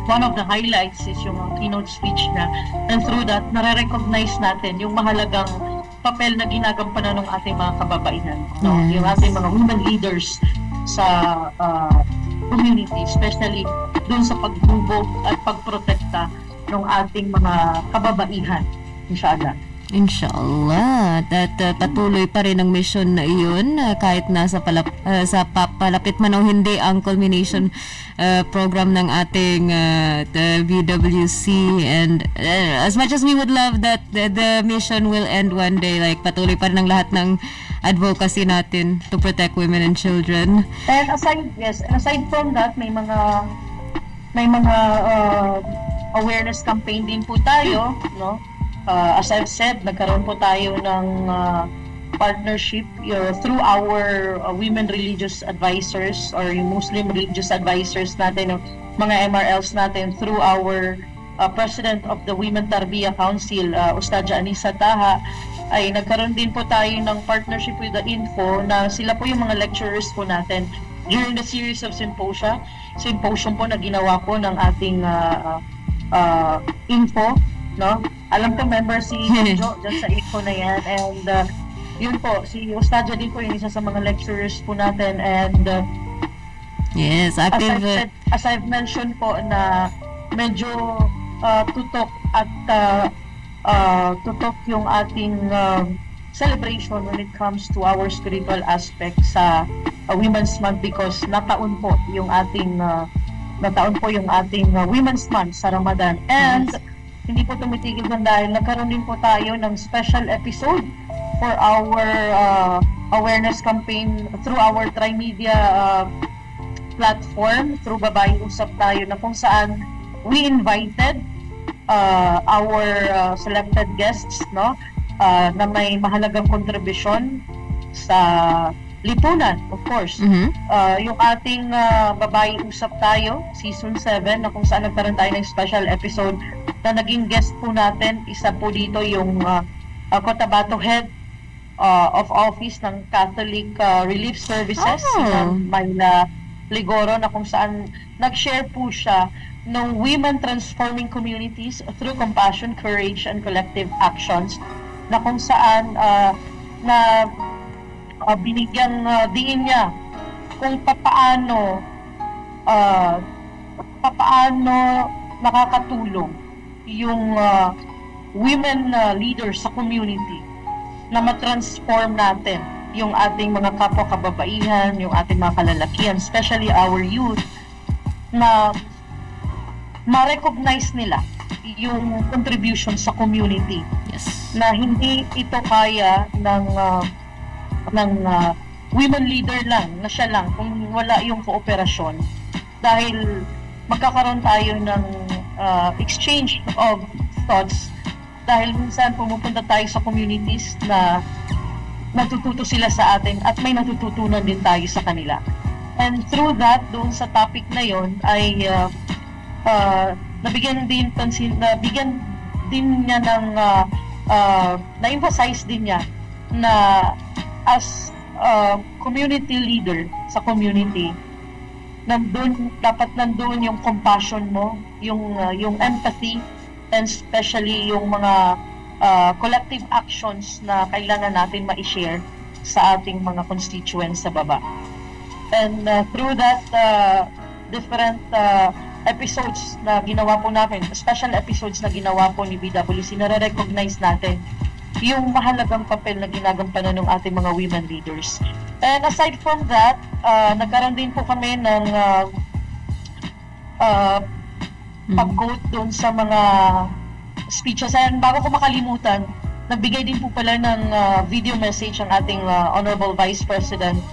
[SPEAKER 6] one of the highlights is yung keynote speech na, and through that nare-recognize natin yung mahalagang papel na ginagampanan ng ating mga kababaihan, no? Yung ating mga women leaders sa community, especially dun sa pagbubog at pagprotekta ng ating mga kababaihan, inshallah.
[SPEAKER 3] Inshallah, at patuloy pa rin ang mission na iyon kahit nasa palapit man o hindi ang culmination program ng ating the BWC, and as much as we would love that the mission will end one day, like patuloy pa rin ang lahat ng advocacy natin to protect women and children.
[SPEAKER 6] And aside from that, may mga awareness campaign din po tayo, no? As I've said, nagkaroon po tayo ng partnership through our women religious advisors or yung Muslim religious advisors natin, mga MRLs natin, through our President of the Women Tarbiyah Council, Ustadja Anisa Taha, ay nagkaroon din po tayo ng partnership with the Info, na sila po yung mga lecturers po natin during the series of symposium po na ginawa po ng ating Info, no? Alam ko member si Jo dyan sa Info na yan, and yun po, si Ustadja din po yung isa sa mga lecturers po natin, and
[SPEAKER 3] yes, active.
[SPEAKER 6] As I've mentioned po na medyo tutok yung ating celebration when it comes to our spiritual aspect sa Women's Month, because nataon po yung ating Women's Month sa Ramadan. And hindi po tumitigil doon dahil nagkaroon din po tayo ng special episode for our awareness campaign through our Trimedia platform, through Babae Usap Tayo, na kung saan we invited our selected guests, no, na may mahalagang kontribusyon sa lipunan, of course. Yung ating Babae Usap Tayo Season 7, na kung saan nagkaroon tayo ng special episode na naging guest po natin, isa po dito yung Cotabato Head of Office ng Catholic Relief Services, si Mayla Ligoro, na kung saan nag-share po siya ng women transforming communities through compassion, courage, and collective actions, na kung saan binigyang diin niya kung papaano nakakatulong yung women leaders sa community na matransform natin yung ating mga kapwa-kababaihan, yung ating mga kalalakihan, especially our youth, na ma-recognize nila yung contribution sa community.
[SPEAKER 3] Yes.
[SPEAKER 6] Na hindi ito kaya ng women leader lang, na siya lang, kung wala yung kooperasyon. Dahil magkakaroon tayo ng exchange of thoughts, dahil minsan pumupunta tayo sa communities na natututo sila sa atin at may natututunan din tayo sa kanila. And through that, doon sa topic na yon ay nabigyan din niya na-emphasize din niya na as community leader sa community, dapat nandun yung compassion mo, yung empathy, and especially yung mga collective actions na kailangan natin ma-share sa ating mga constituents sa baba. And through that different episodes na ginawa po natin, special episodes na ginawa po ni BWC, nare-recognize natin yung mahalagang papel na ginagampanan ng ating mga women leaders. And aside from that, nagkaroon din po kami ng pag-quote doon sa mga speeches. And bago ko makalimutan, nagbigay din po pala ng video message ang ating Honorable Vice President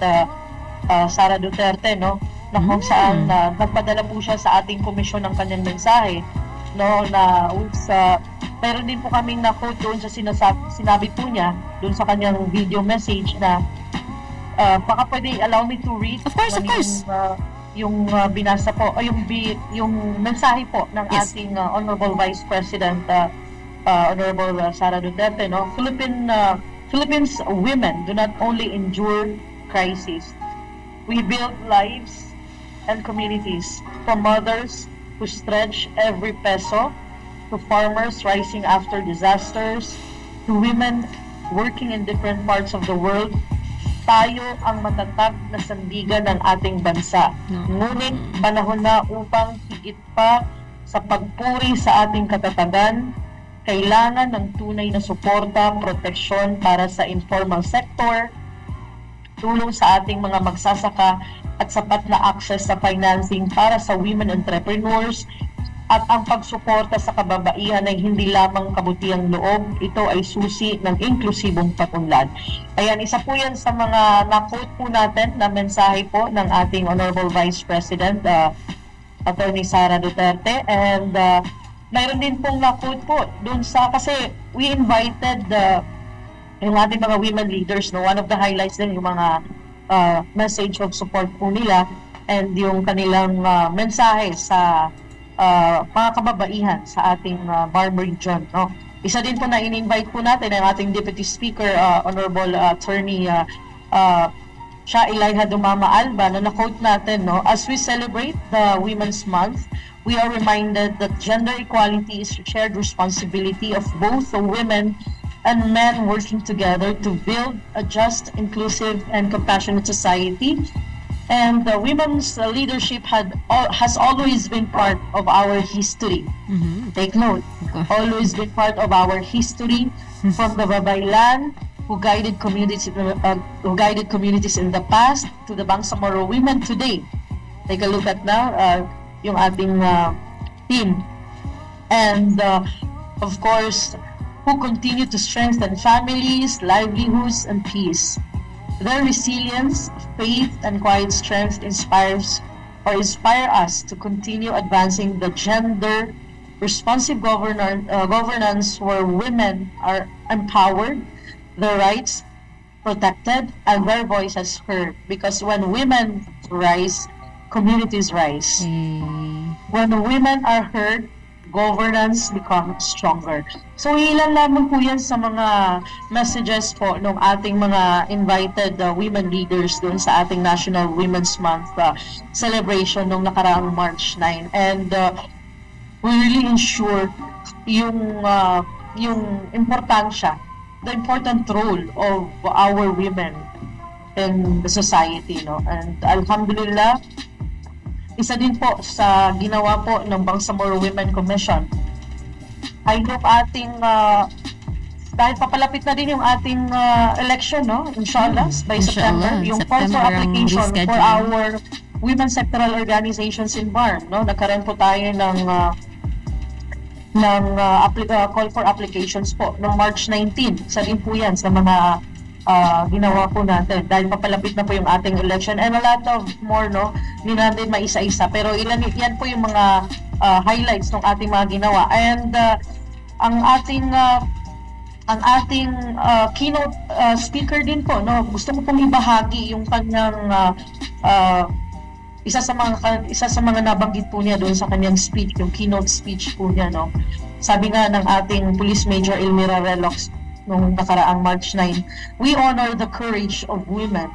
[SPEAKER 6] Sara Duterte, no? Na kung saan nagpadala po siya sa ating komisyon ng kanyang mensahe, no? Na meron din po kaming na-quote doon sa sinabi po niya doon sa kanyang video message na baka pwede allow me to read.
[SPEAKER 3] Of course.
[SPEAKER 6] Yung binasa po, o yung mensahe po ng ating Honorable Vice President Honorable Sara Duterte, no? Philippines women do not only endure crisis. We build lives and communities, from mothers who stretch every peso, to farmers rising after disasters, to women working in different parts of the world. Tayo ang matatag na sandigan ng ating bansa. Ngunit panahon na upang higit pa sa pagpuri sa ating katatagan, kailangan ng tunay na suporta, proteksyon para sa informal sector, tulong sa ating mga magsasaka at sapat na access sa financing para sa women entrepreneurs, at ang pagsuporta sa kababaihan ay hindi lamang kabutiang loob, ito ay susi ng inklusibong patunlad. Ayan, isa po yan sa mga na-quote po natin na mensahe po ng ating Honorable Vice President Attorney Sara Duterte. And mayroon din pong na-quote po dun sa, kasi we invited yung ating mga women leaders, no? One of the highlights din yung mga message of support po nila and yung kanilang mensahe sa mga kababaihan sa ating Barm region, no? Isa din po na in-invite po natin ang ating Deputy Speaker, Honorable Attorney Sha Ilayha Dumama Alba, na na-quote natin, no? As we celebrate the Women's Month, we are reminded that gender equality is a shared responsibility of both the women and men working together to build a just, inclusive, and compassionate society. And women's leadership has always been part of our history. Take note, always been part of our history, from the Babaylan, who guided communities in the past, to the Bangsamoro women today. Take a look at now yung ating team, and of course, who continue to strengthen families, livelihoods, and peace. Their resilience, faith, and quiet strength inspire us to continue advancing the gender-responsive governance where women are empowered, their rights protected, and their voices heard. Because when women rise, communities rise. When women are heard, governance becomes stronger. So ilan lamang po yan sa mga messages po ng ating mga invited women leaders doon sa ating National Women's Month celebration nung nakaraang March 9. And we really ensure yung importansya, the important role of our women in the society, no? And alhamdulillah, isa din po sa ginawa po ng Bangsamoro Women Commission ay yung ating dahil papalapit na din yung ating election, no? Inshallah, by September, yung call for application for our women sectoral organizations in BARM, no? Nagkaroon po tayo ng call for applications po noong March 19. Isa din po yan sa mga ginawa po natin dahil papalapit na po yung ating election, and a lot of more, no? Hindi natin maisa-isa, pero yan po yung mga highlights ng ating mga ginawa. And ang ating keynote speaker din po, no? Gusto ko pong ibahagi yung kanyang isa sa mga nabanggit po niya doon sa kanyang speech, yung keynote speech po niya, no. Sabi nga ng ating Police Major Elmira Relox nung nakaraang March 9, we honor the courage of women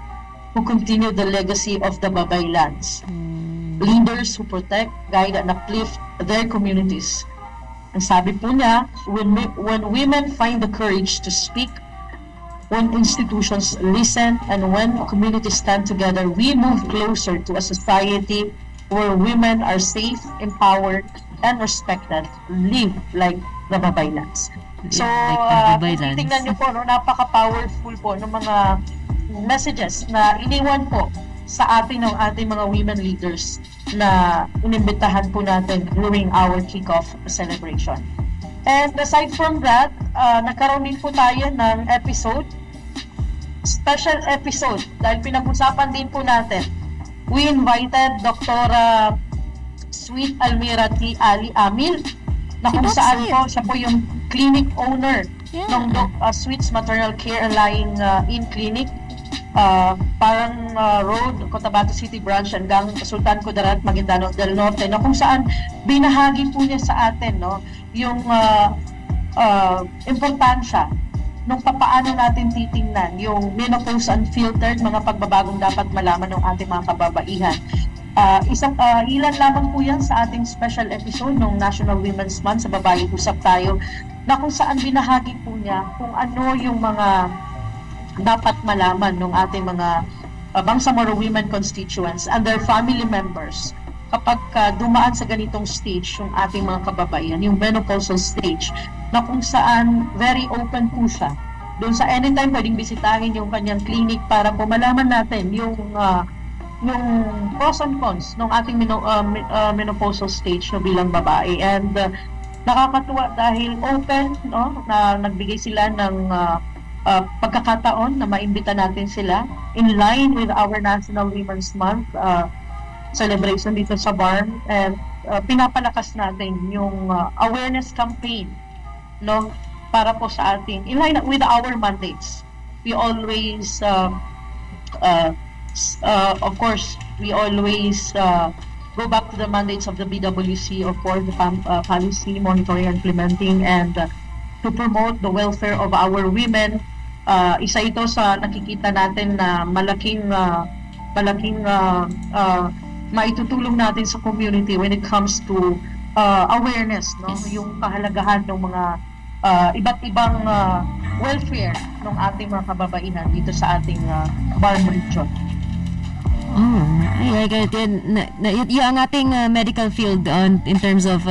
[SPEAKER 6] who continue the legacy of the Babaylands. Leaders who protect, guide, and uplift their communities. Ang sabi po niya, when women find the courage to speak, when institutions listen, and when communities stand together, we move closer to a society where women are safe, empowered, and respected. Live like the Babaylands. So,
[SPEAKER 3] Like the Babaylands.
[SPEAKER 6] tingnan niyo po, no, napaka-powerful po ng mga messages na iniwan po sa ating mga women leaders na inimbitahan po natin during our kickoff celebration. And aside from that, nagkaroon din po tayo ng special episode, dahil pinag-usapan din po natin. We invited Dr. Sweet Almira T. Ali Amil, na kung
[SPEAKER 3] Doc
[SPEAKER 6] saan
[SPEAKER 3] Sweet.
[SPEAKER 6] po, siya po yung clinic owner
[SPEAKER 3] Yeah.
[SPEAKER 6] ng Sweet's Maternal Care and Lying In Clinic, parang Road, Cotabato City Branch hanggang Sultan Kudarat, Maguindanao del Norte, na kung saan binahagi po niya sa atin, no, yung importansya nung papaano natin titingnan yung menopause unfiltered, mga pagbabagong dapat malaman ng ating mga kababaihan. Ilan lamang po yan sa ating special episode ng National Women's Month sa Babae Usap Tayo, na kung saan binahagi po niya kung ano yung mga dapat malaman ng ating mga Bangsamoro women constituents and their family members kapag dumaan sa ganitong stage yung ating mga kababaihan, yung menopausal stage, na kung saan very open po siya. Doon sa anytime pwedeng bisitahin yung kanyang clinic para po malaman natin yung pros and cons ng ating menopausal stage no, bilang babae. And nakakatuwa dahil open, no, na nagbigay sila ng pagkakataon na maimbita natin sila in line with our National Women's Month celebration dito sa BARM, and pinapalakas natin yung awareness campaign, no, para po sa ating in line with our mandates. We always of course we always go back to the mandates of the BWC, of course, the policy monitoring and implementing, and to promote the welfare of our women. Isa ito sa nakikita natin na malaking maitutulong natin sa community when it comes to awareness, no?
[SPEAKER 3] Yes.
[SPEAKER 6] Yung kahalagahan ng mga iba't ibang welfare ng ating mga kababaihan dito sa ating BARM region.
[SPEAKER 3] Oh, I get it. Yung ating medical field in terms of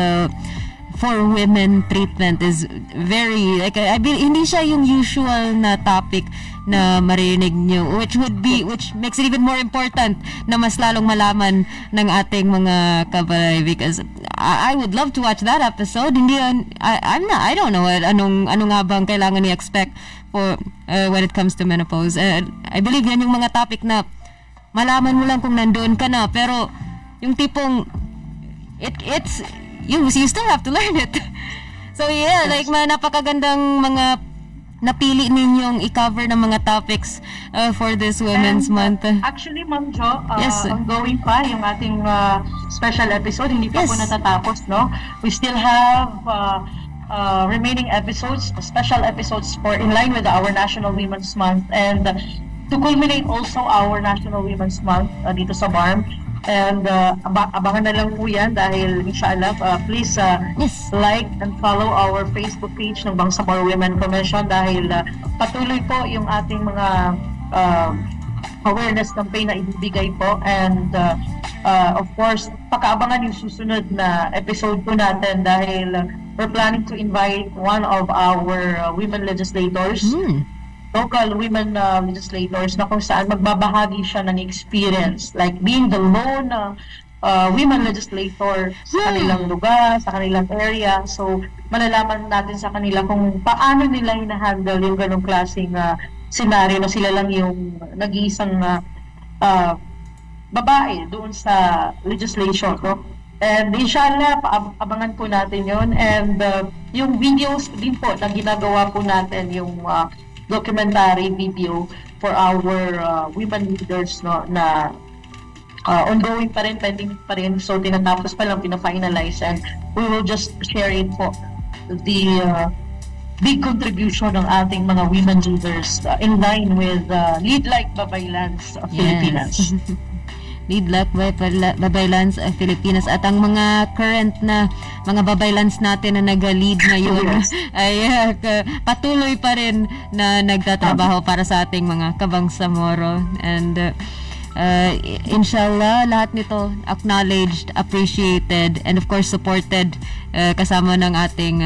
[SPEAKER 3] for women treatment is very hindi siya yung usual na topic na marinig nyo, which makes it even more important na mas lalong malaman ng ating mga kabalay, because I would love to watch that episode. I don't know ano nga bang kailangan i-expect for when it comes to menopause. I believe yan yung mga topic na malaman mo lang kung nandoon ka na, pero yung tipong it's you still have to learn it. So yeah, like napakagandang mga napili ninyong i-cover ng mga topics for this Women's Month.
[SPEAKER 6] Actually, Ma'am Jo,
[SPEAKER 3] Yes.
[SPEAKER 6] ongoing pa yung ating special episode. Hindi pa
[SPEAKER 3] Yes.
[SPEAKER 6] po natatapos, no? We still have remaining episodes, special episodes for in line with our National Women's Month, and to culminate also our National Women's Month dito sa BARM. And abangan na lang po yan dahil inshallah, please
[SPEAKER 3] Yes.
[SPEAKER 6] like and follow our Facebook page ng Bangsamoro Women Commission dahil patuloy po yung ating mga awareness campaign na ibibigay po, and of course pakaabangan yung susunod na episode po natin dahil we're planning to invite one of our women legislators, local women legislators, na kung saan magbabahagi siya ng experience, like being the lone women legislator sa kanilang lugar, sa kanilang area. So, malalaman natin sa kanila kung paano nila hinahandle yung ganong klaseng scenario na sila lang yung nag-iisang babae doon sa legislation, no? And inshallah, abangan po natin yon. And yung videos din po na ginagawa po natin, yung documentary video for our women leaders, no, na ongoing pa rin, pending pa rin. So, tinatapos pa lang, pina-finalize. And we will just share it po, the big contribution ng ating mga women leaders in line with Lead Like Babaylands of Pilipinas.
[SPEAKER 3] Lead Like Babaylands Pilipinas at ang mga current na mga babaylands natin na nag-lead ngayon ay patuloy pa rin na nagtatrabaho para sa ating mga kabangsamoro. And inshallah, lahat nito acknowledged, appreciated, and of course supported kasama ng ating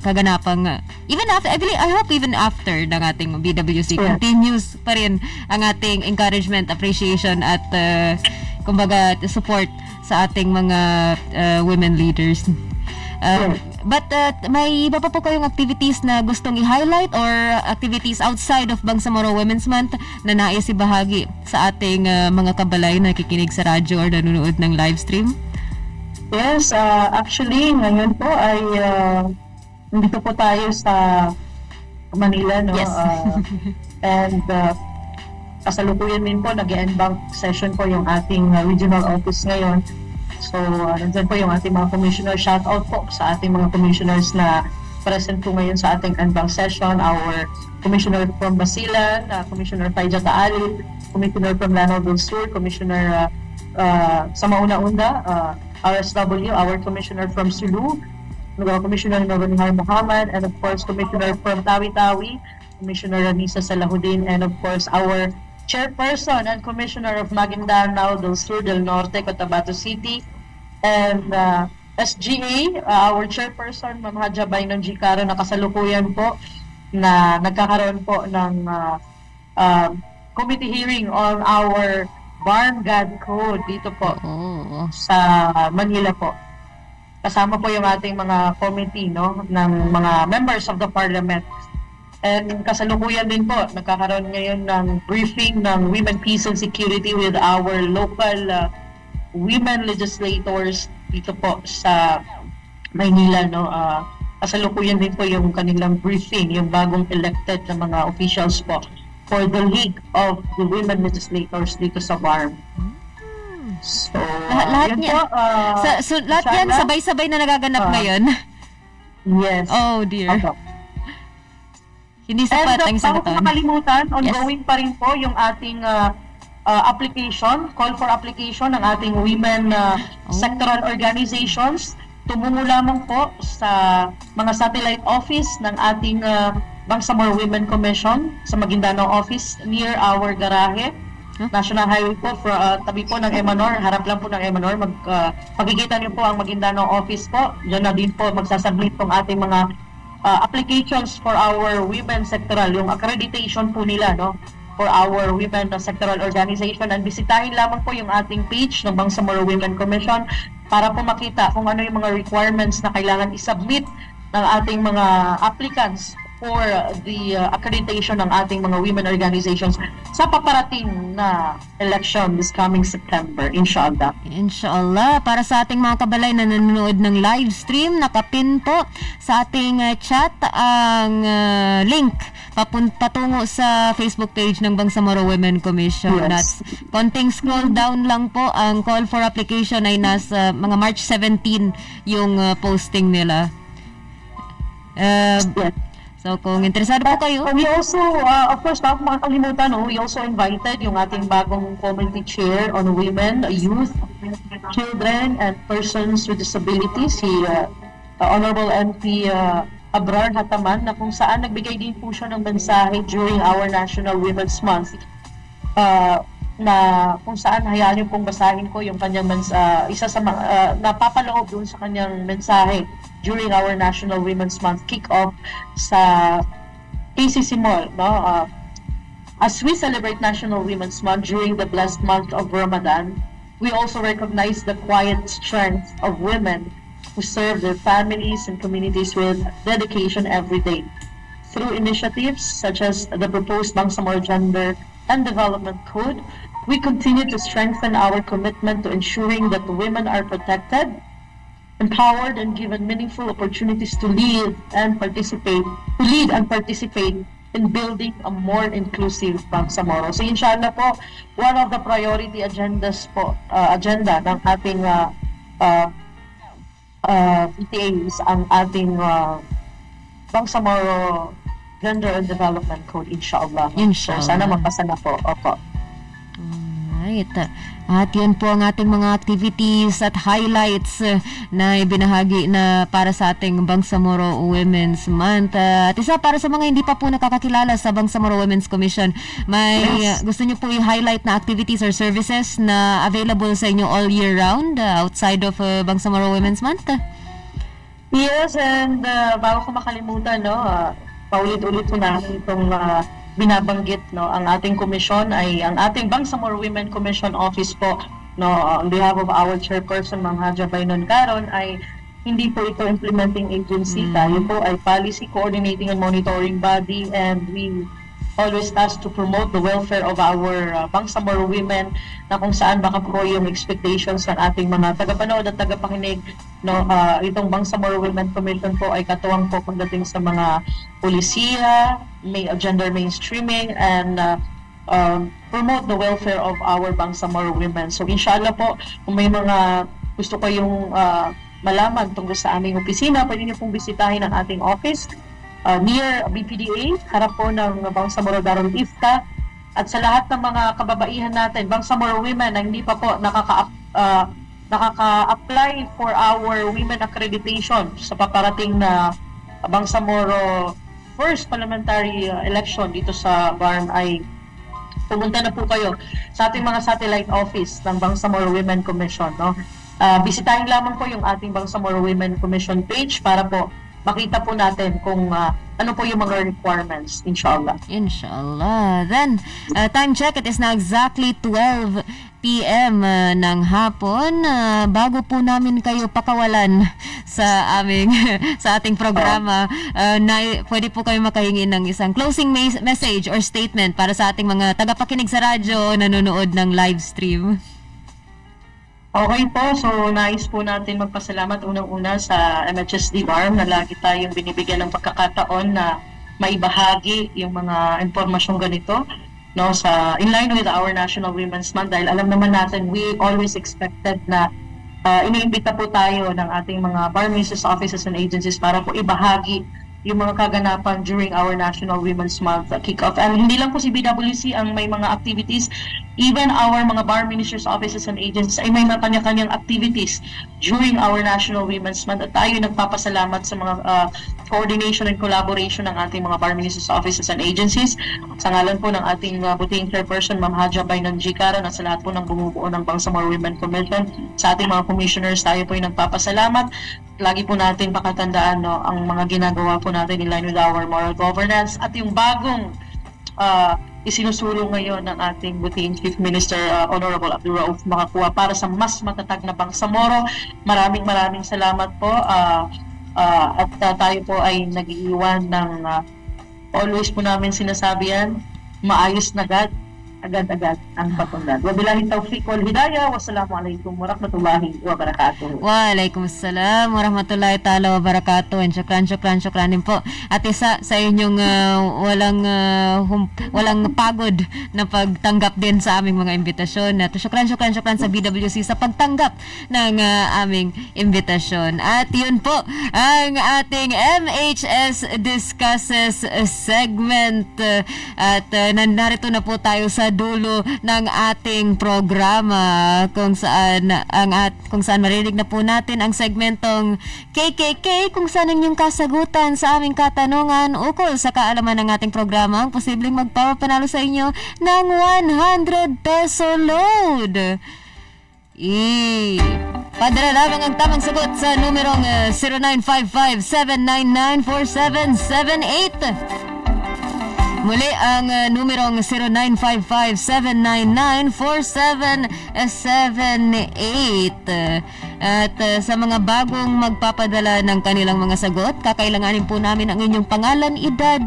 [SPEAKER 3] kaganapang even after, I hope even after ng ating BWC continues pa rin ang ating encouragement, appreciation at kumbaga support sa ating mga women leaders. But may iba pa po kayong activities na gustong i-highlight or activities outside of Bangsamoro Women's Month na nais ibahagi sa ating mga kabalay na nakikinig sa radyo or nanonood ng live stream?
[SPEAKER 6] Yes, actually, ngayon po ay nandito po tayo sa Manila, no?
[SPEAKER 3] Yes.
[SPEAKER 6] And kasalukuyan din po, nag-embank session po yung ating regional office ngayon. So, nandyan po yung ating mga commissioner. Shout out po sa ating mga commissioners na present po ngayon sa ating embank session. Our commissioner from Basilan, Commissioner Faija Taali, commissioner from Lanao del Sur, commissioner sa Mauna-Unda, RSW, our commissioner from Sulu, Commissioner Noronihar Muhammad, and of course, Commissioner from Tawi-Tawi, Commissioner Ranisa Salahudin, and of course, our Chairperson and Commissioner of Maguindanao del Sur, del Norte, Cotabato City, and SGA, our Chairperson, Ma'am Hadja Bainon G. Caro, na kasalukuyan po na nagkakaroon po ng committee hearing on our Barangay Code dito po sa Manila po. Kasama po yung ating mga committee, no, ng mga members of the parliament. And kasalukuyan din po, nagkakaroon ngayon ng briefing ng Women, Peace and Security with our local women legislators dito po sa Maynila, no. Kasalukuyan din po yung kanilang briefing, yung bagong elected na mga officials po for the League of the Women Legislators dito sa BARM. So,
[SPEAKER 3] Lahat
[SPEAKER 6] yun
[SPEAKER 3] yan.
[SPEAKER 6] po,
[SPEAKER 3] Lahat yan sabay-sabay na nagaganap ngayon.
[SPEAKER 6] Yes.
[SPEAKER 3] Oh dear.
[SPEAKER 6] Okay.
[SPEAKER 3] Hindi sapat ang isang
[SPEAKER 6] bago ko
[SPEAKER 3] taon.
[SPEAKER 6] makalimutan, ongoing pa rin po yung ating application, call for application ng ating women sectoral organizations. Tumungo lamang po sa mga satellite office ng ating Bangsamoro Women Commission sa Maguindanao office near our garahe. National Highway po, tabi po ng Emanor, harap lang po ng Emanor. Magkikita niyo po ang Maguindanao office po. Diyan na din po magsasubmit tong ating mga applications for our women sectoral, yung accreditation po nila, no, for our women sectoral organization. And bisitahin lamang po yung ating page ng Bangsamoro Women Commission para po makita kung ano yung mga requirements na kailangan isubmit ng ating mga applicants for the accreditation ng ating mga women organizations sa paparating na election this coming September, inshallah.
[SPEAKER 3] Inshallah, para sa ating mga kabalay na nanonood ng live stream, nakapin po sa ating chat ang link patungo sa Facebook page ng Bangsamoro Women Commission.
[SPEAKER 6] Yes.
[SPEAKER 3] At konting scroll down lang po, ang call for application ay nasa mga March 17 yung posting nila.
[SPEAKER 6] Yes.
[SPEAKER 3] So kung interesado po kayo,
[SPEAKER 6] We also, of course, bago makakalimutan, no, we also invited yung ating bagong committee chair on women, youth, children, and persons with disabilities, si Honorable MP Abrar Hataman, na kung saan nagbigay din po siya ng mensahe during our National Women's Month, na kung saan hayaan niyo pong basahin ko yung kanyang isa sa napapaloob doon sa kanyang mensahe during our National Women's Month kick-off sa PCC Mall, no? As we celebrate National Women's Month during the blessed month of Ramadan, we also recognize the quiet strength of women who serve their families and communities with dedication every day. Through initiatives such as the proposed Bangsamoro Gender and Development Code, we continue to strengthen our commitment to ensuring that women are protected, empowered, and given meaningful opportunities to lead and participate in building a more inclusive Bangsamoro. So inshallah po, one of the priority agendas po, agenda ng ating PTA is ang ating Bangsamoro Gender and Development Code, inshallah.
[SPEAKER 3] Inshallah.
[SPEAKER 6] So sana mapasa na po. Opo.
[SPEAKER 3] Right. At yan po ang ating mga activities at highlights na ibinahagi na para sa ating Bangsamoro Women's Month. At isa para sa mga hindi pa po nakakakilala sa Bangsamoro Women's Commission, may gusto niyo po i-highlight na activities or services na available sa inyo all year round outside of Bangsamoro Women's Month?
[SPEAKER 6] Yes, and bago ko makalimutan, no, paulit-ulit ko namin itong binabanggit, no, ang ating komisyon ay ang ating Bangsamoro Women Commission Office po, no, on behalf of our chairperson Ma'am Haja Bainon Caron, ay hindi po ito implementing agency. Tayo po ay policy coordinating and monitoring body, and we always tasked to promote the welfare of our Bangsamoro women, na kung saan baka po yung expectations ng ating mga tagapanood at tagapakinig, no, itong Bangsamoro Women Commission po ay katuwang po pagdating sa mga polisiya, gender mainstreaming, and promote the welfare of our Bangsamoro women. So inshallah po, kung may mga gusto kayong malaman tungkol sa aming opisina, pwede niyo pong bisitahin ang ating office near BPDA, harap po ng Bangsamoro Darul Ifta. At sa lahat ng mga kababaihan natin, Bangsamoro women na hindi pa po nakaka-apply for our women accreditation sa paparating na Bangsamoro first parliamentary election dito sa BARM, ay pumunta na po kayo sa ating mga satellite office ng Bangsamoro Women Commission, no? Bisitahin lamang po yung ating Bangsamoro Women Commission page para po makita po natin kung ano po yung mga requirements, inshallah.
[SPEAKER 3] Inshallah. Then, time check, it is now exactly 12 p.m. Ng hapon. Bago po namin kayo pakawalan sa aming sa ating programa, pwede po kayo makahingi ng isang closing message or statement para sa ating mga tagapakinig sa radyo, nanonood ng live stream.
[SPEAKER 6] Okay po, so nais po natin magpasalamat unang-una sa MHSD BARM na lagi tayong binibigyan ng pagkakataon na maibahagi yung mga impormasyong ganito, no, in line with our National Women's Month, dahil alam naman natin we always expected na iniimbita po tayo ng ating mga BARM Ministers Offices and Agencies para po ibahagi yung mga kaganapan during our National Women's Month kick-off. And hindi lang po si BWC ang may mga activities, even our mga BARM Ministers Offices and Agencies ay may mga kanya-kanyang activities during our National Women's Month. At tayo nagpapasalamat sa mga coordination and collaboration ng ating mga BARM Ministers Offices and Agencies. Sa ngalan po ng ating butihing chairperson, Ma'am Haja Bainon Caron, at sa lahat po ng bumubuo ng Bangsamoro Women Commission, sa ating mga commissioners, tayo po yung nagpapasalamat. Lagi po natin pakatandaan, no, ang mga ginagawa po natin in line with our moral governance at yung bagong isinusulong ngayon ng ating butihing Chief Minister Honorable Abdul Rauf Makakuwa para sa mas matatag na Bangsamoro. Maraming salamat po, at tayo po ay nag-iiwan ng always po namin sinasabi yan, maayos na agad-agad ang patundan. Wabillahi tawfiq wal hidayah. Wassalamualaikum warahmatullahi wabarakatuh.
[SPEAKER 3] Waalaikumsalam warahmatullahi ta'ala wabarakatuh. And syukran din po. At isa sa inyong walang pagod na pagtanggap din sa aming mga imbitasyon. At syukran sa BWC sa pagtanggap ng aming imbitasyon. At yun po ang ating MHS Discusses segment. At narito na po tayo sa dulo ng ating programa kung saan marinig na po natin ang segmentong KKK, kung saan ang inyong kasagutan sa aming katanungan ukol sa kaalaman ng ating programa ang posibleng magpapanalo sa inyo ng 100 peso load. Padala lamang ang tamang sagot sa numerong 0955-799-4778. Muli ang numerong 0955-799-4778. At sa mga bagong magpapadala ng kanilang mga sagot, kakailanganin po namin ang inyong pangalan, edad,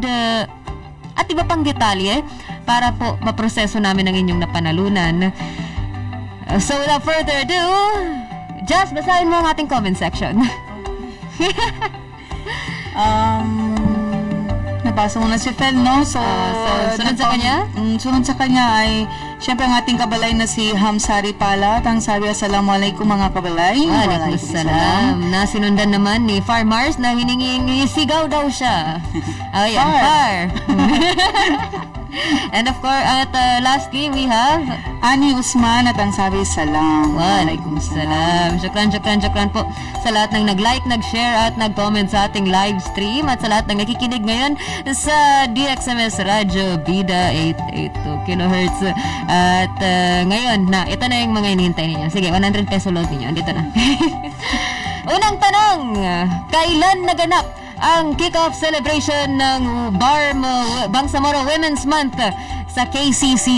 [SPEAKER 3] at iba pang detalye para po maproseso namin ang inyong napanalunan. So without further ado, just basahin mo ang ating comment section.
[SPEAKER 4] nabasa mo na si Fel, no? So,
[SPEAKER 3] sunod sa kanya?
[SPEAKER 4] Sunod sa kanya ay, syempre ang ating kabalay na si Hamsari Pala. Ang sabi, Assalamualaikum mga kabalay.
[SPEAKER 3] Waalaikumsalam. Na sinundan naman ni Far Mars na hininging sigaw daw siya. Ayan, Far. And of course, at lastly, we have
[SPEAKER 4] Ani Usman at ang sabi, Salam.
[SPEAKER 3] Waalaikumsalam. Syukran po sa lahat ng nag-like, nag-share at nag-comment sa ating live stream at sa lahat ng nakikinig ngayon sa DXMS Radio Bida 882 kHz. At ngayon na, ito na yung mga inihintay ninyo. Sige, 100 peso load ninyo. Andito na. Unang tanong, kailan naganap ang kick-off celebration ng Bangsamoro Women's Month sa KCC?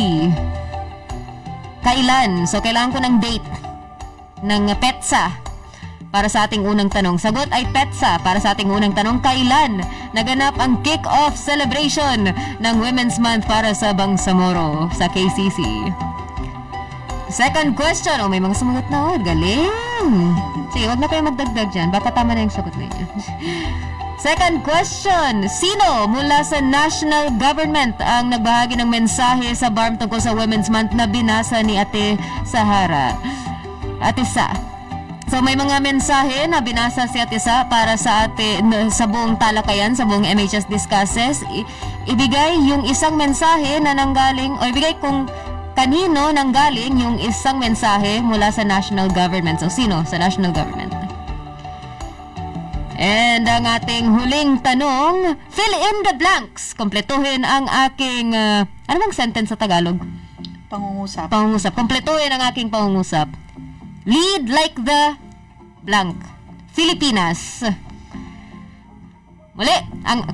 [SPEAKER 3] Kailan? So, kailangan ko ng date ng PETSA para sa ating unang tanong. Sagot ay PETSA para sa ating unang tanong. Kailan naganap ang kick-off celebration ng Women's Month para sa Bangsamoro sa KCC? Second question. Oh, may mga sumagot na. Oh, galing. Sige, wag na kayo magdagdag dyan. Baka tama na yung sagot ninyo. Second question, sino mula sa national government ang nagbahagi ng mensahe sa BARM tungkol sa Women's Month na binasa ni Ate Sahara? Ate Sa. So may mga mensahe na binasa si Ate Sa para sa sa buong talakayan, sa buong MHS Discusses. Ibigay yung isang mensahe na nanggaling, o ibigay kung kanino nanggaling yung isang mensahe mula sa national government. So sino sa national government? And ang ating huling tanong, fill in the blanks. Kompletuhin ang aking, ano bang sentence sa Tagalog?
[SPEAKER 4] Pangungusap.
[SPEAKER 3] Pangungusap. Kompletuhin ang aking pangungusap. Lead like the blank. Filipinas. Muli,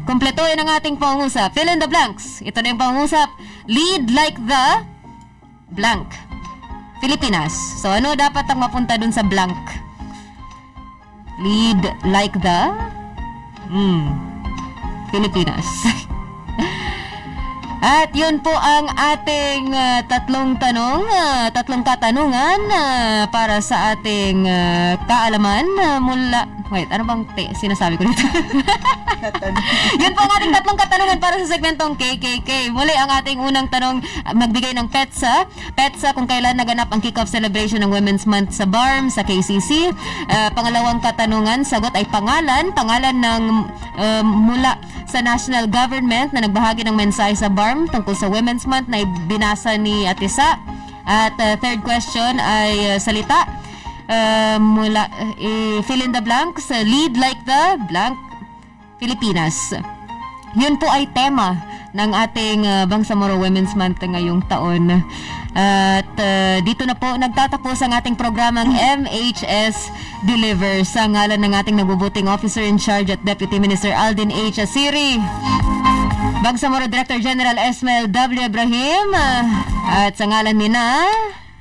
[SPEAKER 3] kompletuhin ang ating pangungusap. Fill in the blanks. Ito na yung pangungusap. Lead like the blank. Filipinas. So ano dapat ang mapunta dun sa blank? Lead like the Pilipinas. At yun po ang ating tatlong katanungan para sa ating kaalaman mula... Wait, ano bang sinasabi ko dito? Yun po ang ating tatlong katanungan para sa segmentong KKK. Muli ang ating unang tanong, magbigay ng PETSA. PETSA kung kailan naganap ang kick-off celebration ng Women's Month sa BARM, sa KCC. Pangalawang katanungan, sagot ay pangalan ng mula sa national government na nagbahagi ng mensahe sa BARM tungkol sa Women's Month na binasa ni Ate Sa. At third question ay salita mula fill in the blanks, lead like the blank, Pilipinas. Yun po ay tema ng ating Bangsamoro Women's Month ngayong taon. At dito na po nagtatapos ang ating programang MHS Deliver sa ngalan ng ating nabubuting officer in charge at Deputy Minister Aldin H. Asiri, Bangsamoro Director General Esmel W. Ibrahim, at sa ngalan ni na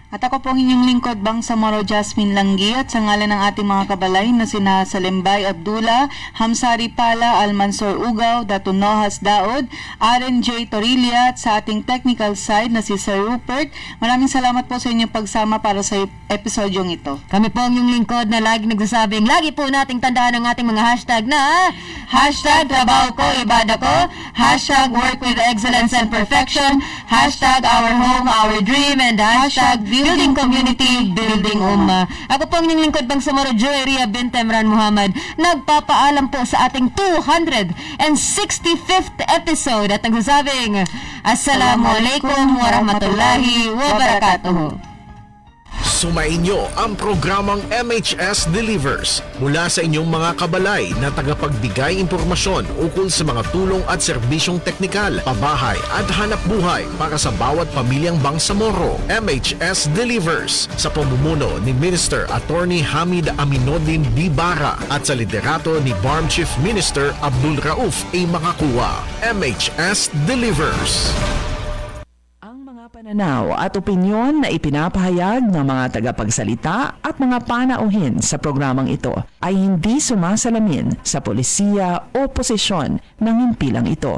[SPEAKER 4] At ako po ang inyong lingkod, Bangsamoro Jasmine Langgi, at sa ngalan ng ating mga kabalay na sina Salembay Abdullah, Hamsari Pala, Almansor Ugaw, Dato Nohas Daod, Aren J. Torilla, at sa ating technical side na si Sir Rupert. Maraming salamat po sa inyong pagsama para sa episodyong ito.
[SPEAKER 3] Kami po ang inyong lingkod na lagi nagsasabing, lagi po nating tandaan ang ating mga hashtag na hashtag trabaho ko, ibada ko, hashtag work with excellence and perfection, hashtag our home, our dream, and hashtag building community, building umma. Ako po ang inyong lingkod, Bangsamoro Joeria bint Emran Muhammad, nagpapaalam po sa ating 265th episode at nagsasabing, Assalamualaikum warahmatullahi wabarakatuh.
[SPEAKER 2] Sumainyo ang programang MHS Delivers mula sa inyong mga kabalay na tagapagbigay impormasyon ukol sa mga tulong at serbisyong teknikal, pabahay at hanap buhay para sa bawat pamilyang Bangsamoro. MHS Delivers sa pamumuno ni Minister Attorney Hamid Aminuddin B. Bara at sa liderato ni BARM Chief Minister Abdul Rauf A. Makakuwa. MHS Delivers.
[SPEAKER 1] Pananaw at opinyon na ipinapahayag ng mga tagapagsalita at mga panauhin sa programang ito ay hindi sumasalamin sa polisiya o posisyon ng himpilang ito.